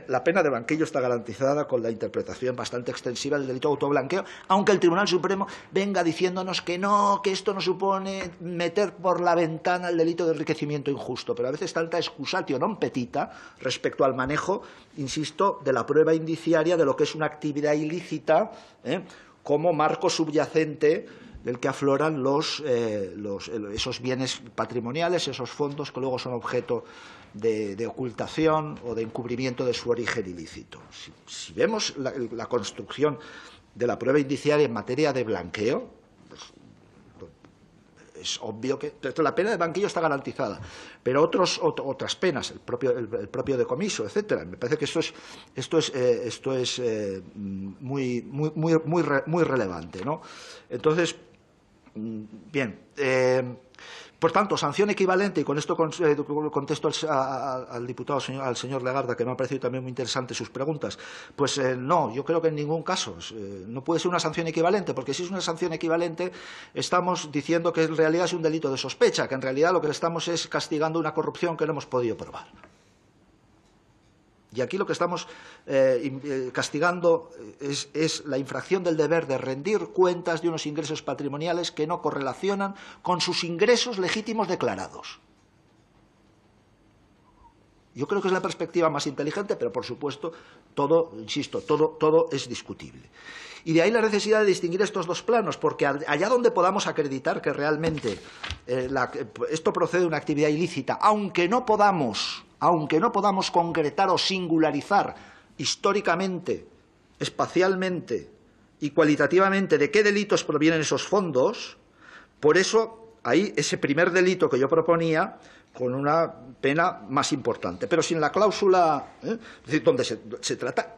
La pena de banquillo está garantizada con la interpretación bastante extensiva del delito de autoblanqueo, aunque el Tribunal Supremo venga diciéndonos que no, que esto no supone meter por la ventana el delito de enriquecimiento injusto. Pero a veces tanta excusatio non petita respecto al manejo, insisto, de la prueba indiciaria de lo que es una actividad ilícita, como marco subyacente del que afloran esos bienes patrimoniales, esos fondos que luego son objeto de ocultación o de encubrimiento de su origen ilícito. Si vemos la construcción de la prueba indiciaria en materia de blanqueo, pues, es obvio que la pena de banquillo está garantizada, pero otras penas, el propio decomiso, etcétera. Me parece que esto es muy relevante, ¿no? Entonces, bien. Por tanto, sanción equivalente, y con esto contesto al diputado, al señor Legarda, que me ha parecido también muy interesante sus preguntas, pues no, yo creo que en ningún caso no puede ser una sanción equivalente, porque si es una sanción equivalente estamos diciendo que en realidad es un delito de sospecha, que en realidad lo que le estamos es castigando una corrupción que no hemos podido probar. Y aquí lo que estamos castigando es la infracción del deber de rendir cuentas de unos ingresos patrimoniales que no correlacionan con sus ingresos legítimos declarados. Yo creo que es la perspectiva más inteligente, pero por supuesto todo, insisto, todo es discutible. Y de ahí la necesidad de distinguir estos dos planos, porque allá donde podamos acreditar que realmente esto procede de una actividad ilícita, aunque no podamos concretar o singularizar históricamente, espacialmente y cualitativamente de qué delitos provienen esos fondos, por eso ahí ese primer delito que yo proponía con una pena más importante, pero sin la cláusula, es decir, donde se trata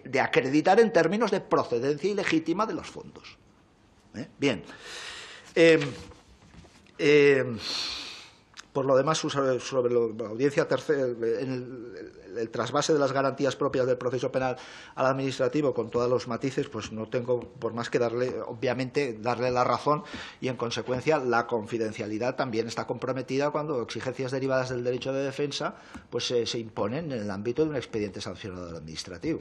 de acreditar en términos de procedencia ilegítima de los fondos. Bien. Por lo demás, sobre la audiencia tercera, el trasvase de las garantías propias del proceso penal al administrativo, con todos los matices, pues no tengo por más que obviamente, darle la razón, y en consecuencia la confidencialidad también está comprometida cuando exigencias derivadas del derecho de defensa pues se imponen en el ámbito de un expediente sancionador administrativo.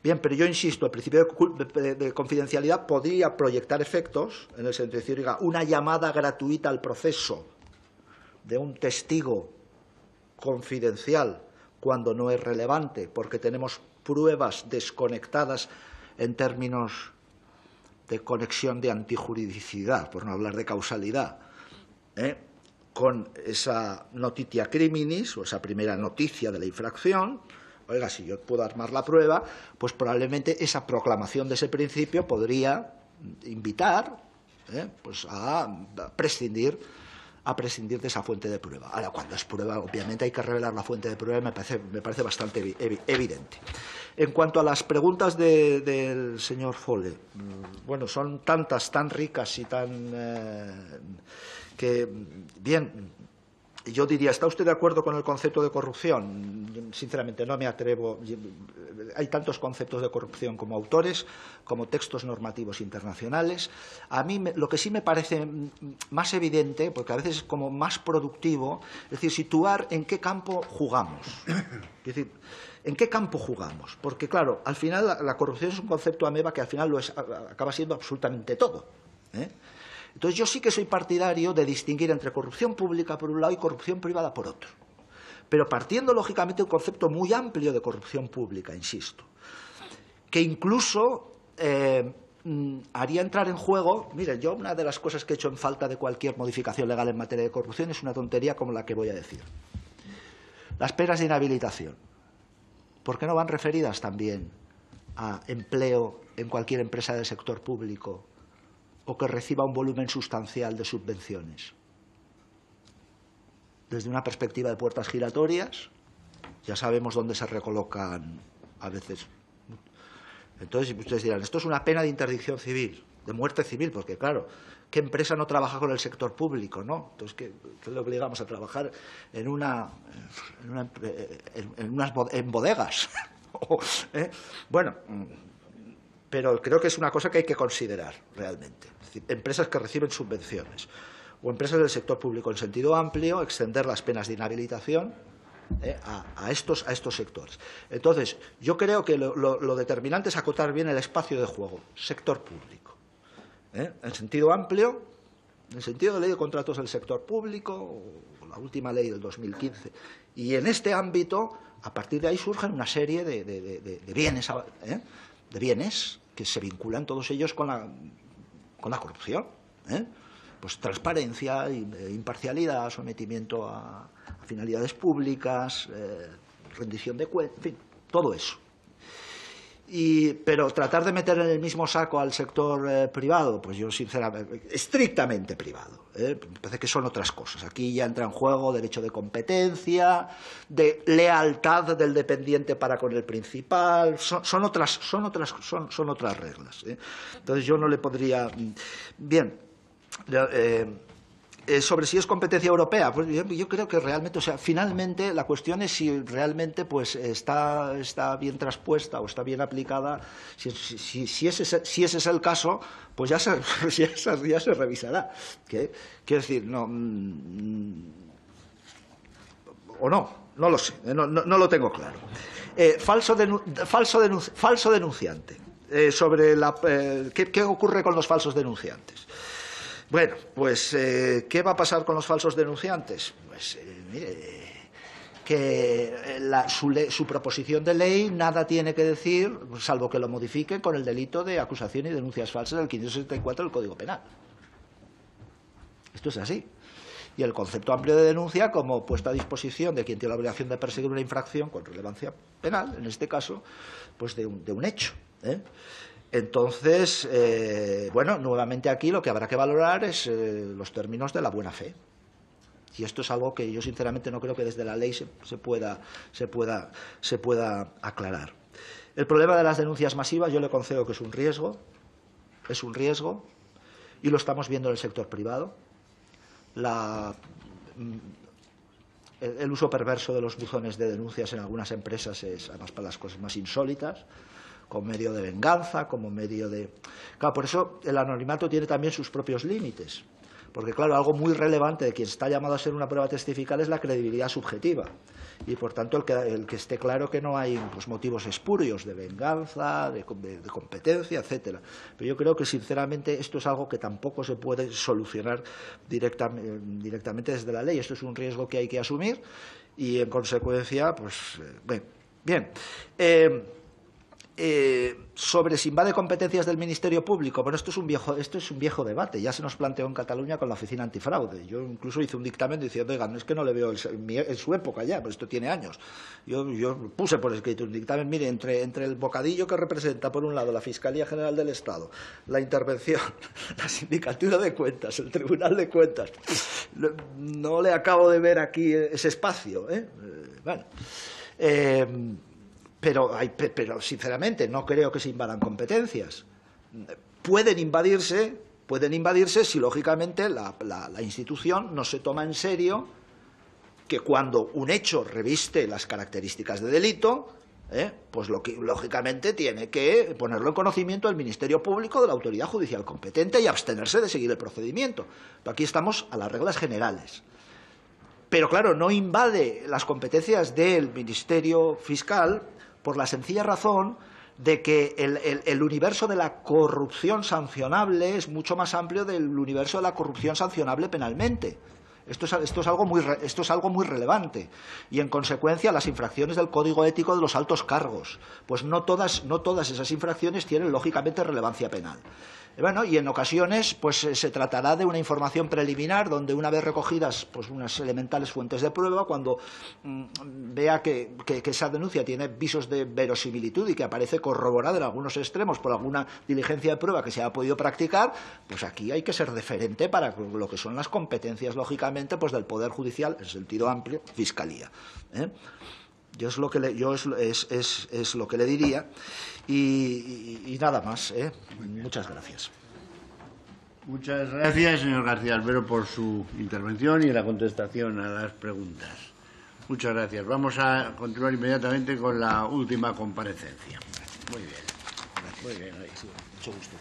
Bien, pero yo insisto, el principio de confidencialidad podría proyectar efectos en el sentido de decir, oiga, una llamada gratuita al proceso de un testigo confidencial cuando no es relevante, porque tenemos pruebas desconectadas en términos de conexión de antijuridicidad, por no hablar de causalidad, con esa notitia criminis, o esa primera noticia de la infracción. Oiga, si yo puedo armar la prueba, pues probablemente esa proclamación de ese principio podría invitar pues a prescindir de esa fuente de prueba. Ahora, cuando es prueba, obviamente hay que revelar la fuente de prueba, me parece bastante evidente. En cuanto a las preguntas del señor Fole, bueno, son tantas, tan ricas y tan que, bien, yo diría, ¿está usted de acuerdo con el concepto de corrupción? Sinceramente, no me atrevo. Hay tantos conceptos de corrupción como autores, como textos normativos internacionales. A mí lo que sí me parece más evidente, porque a veces es como más productivo, es decir, situar en qué campo jugamos. Es decir, ¿en qué campo jugamos? Porque, claro, al final la corrupción es un concepto ameba que al final acaba siendo absolutamente todo. Entonces, yo sí que soy partidario de distinguir entre corrupción pública por un lado y corrupción privada por otro. Pero partiendo, lógicamente, de un concepto muy amplio de corrupción pública, insisto, que incluso haría entrar en juego. Mire, yo una de las cosas que he hecho en falta de cualquier modificación legal en materia de corrupción es una tontería como la que voy a decir. Las penas de inhabilitación. ¿Por qué no van referidas también a empleo en cualquier empresa del sector público o que reciba un volumen sustancial de subvenciones? Desde una perspectiva de puertas giratorias, ya sabemos dónde se recolocan a veces. Entonces, ustedes dirán, esto es una pena de interdicción civil, de muerte civil, porque claro, ¿qué empresa no trabaja con el sector público, no? Entonces, ¿qué le obligamos a trabajar en bodegas? Bueno, pero creo que es una cosa que hay que considerar realmente. Es decir, empresas que reciben subvenciones o empresas del sector público en sentido amplio, extender las penas de inhabilitación a estos sectores. Entonces, yo creo que lo determinante es acotar bien el espacio de juego, sector público. En sentido amplio, en el sentido de ley de contratos del sector público, o la última ley del 2015. Y en este ámbito, a partir de ahí surgen una serie de bienes que se vinculan todos ellos con la corrupción. Pues transparencia, imparcialidad, sometimiento a finalidades públicas, rendición de cuentas, en fin, todo eso. Pero tratar de meter en el mismo saco al sector privado, pues yo sinceramente, estrictamente privado, me parece que son otras cosas. Aquí ya entra en juego derecho de competencia, de lealtad del dependiente para con el principal, son otras reglas. Entonces yo no le podría. Bien. Sobre si es competencia europea, pues yo creo que realmente, o sea, finalmente la cuestión es si realmente pues está bien traspuesta o está bien aplicada. Si ese es el caso, pues ya se revisará. Quiero decir, no lo sé, no lo tengo claro. Falso denunciante. Sobre ¿qué ocurre con los falsos denunciantes? Bueno, pues, ¿qué va a pasar con los falsos denunciantes? Pues, mire, que su proposición de ley nada tiene que decir, salvo que lo modifique con el delito de acusación y denuncias falsas del 564 del Código Penal. Esto es así. Y el concepto amplio de denuncia como puesta a disposición de quien tiene la obligación de perseguir una infracción con relevancia penal, en este caso, pues de un hecho. Entonces, bueno, nuevamente aquí lo que habrá que valorar es los términos de la buena fe. Y esto es algo que yo sinceramente no creo que desde la ley se pueda aclarar. El problema de las denuncias masivas yo le concedo que es un riesgo, y lo estamos viendo en el sector privado. El uso perverso de los buzones de denuncias en algunas empresas es, además, para las cosas más insólitas, como medio de venganza, como medio de... Claro, por eso el anonimato tiene también sus propios límites, porque, claro, algo muy relevante de quien está llamado a ser una prueba testifical es la credibilidad subjetiva, y, por tanto, el que esté claro que no hay, pues, motivos espurios de venganza, de competencia, etcétera. Pero yo creo que, sinceramente, esto es algo que tampoco se puede solucionar directamente desde la ley. Esto es un riesgo que hay que asumir y, en consecuencia, pues, bien. Sobre si invade competencias del Ministerio Público, bueno, esto es un viejo debate, ya se nos planteó en Cataluña con la Oficina Antifraude. Yo incluso hice un dictamen diciendo, oigan, es que no le veo en su época ya, pues esto tiene años. Yo puse por escrito un dictamen, mire, entre el bocadillo que representa, por un lado, la Fiscalía General del Estado, la intervención, la Sindicatura de Cuentas, el Tribunal de Cuentas, no le acabo de ver aquí ese espacio, bueno. Pero, sinceramente, no creo que se invadan competencias. Pueden invadirse si, lógicamente, la institución no se toma en serio que cuando un hecho reviste las características de delito, pues lógicamente tiene que ponerlo en conocimiento del Ministerio Público, de la autoridad judicial competente, y abstenerse de seguir el procedimiento. Pero aquí estamos a las reglas generales. Pero, claro, no invade las competencias del Ministerio Fiscal por la sencilla razón de que el universo de la corrupción sancionable es mucho más amplio del universo de la corrupción sancionable penalmente. Esto es algo muy relevante. Y, en consecuencia, las infracciones del Código Ético de los altos cargos, pues no todas esas infracciones tienen, lógicamente, relevancia penal. Bueno, y en ocasiones pues se tratará de una información preliminar donde, una vez recogidas pues unas elementales fuentes de prueba, cuando vea que esa denuncia tiene visos de verosimilitud y que aparece corroborada en algunos extremos por alguna diligencia de prueba que se ha podido practicar, pues aquí hay que ser deferente para lo que son las competencias, lógicamente, pues del Poder Judicial, en sentido amplio, Fiscalía. Yo es lo que le diría y nada más. Muchas gracias. Muchas gracias, señor García Albero, por su intervención y la contestación a las preguntas. Muchas gracias. Vamos a continuar inmediatamente con la última comparecencia. Muy bien. Muy bien. Mucho gusto.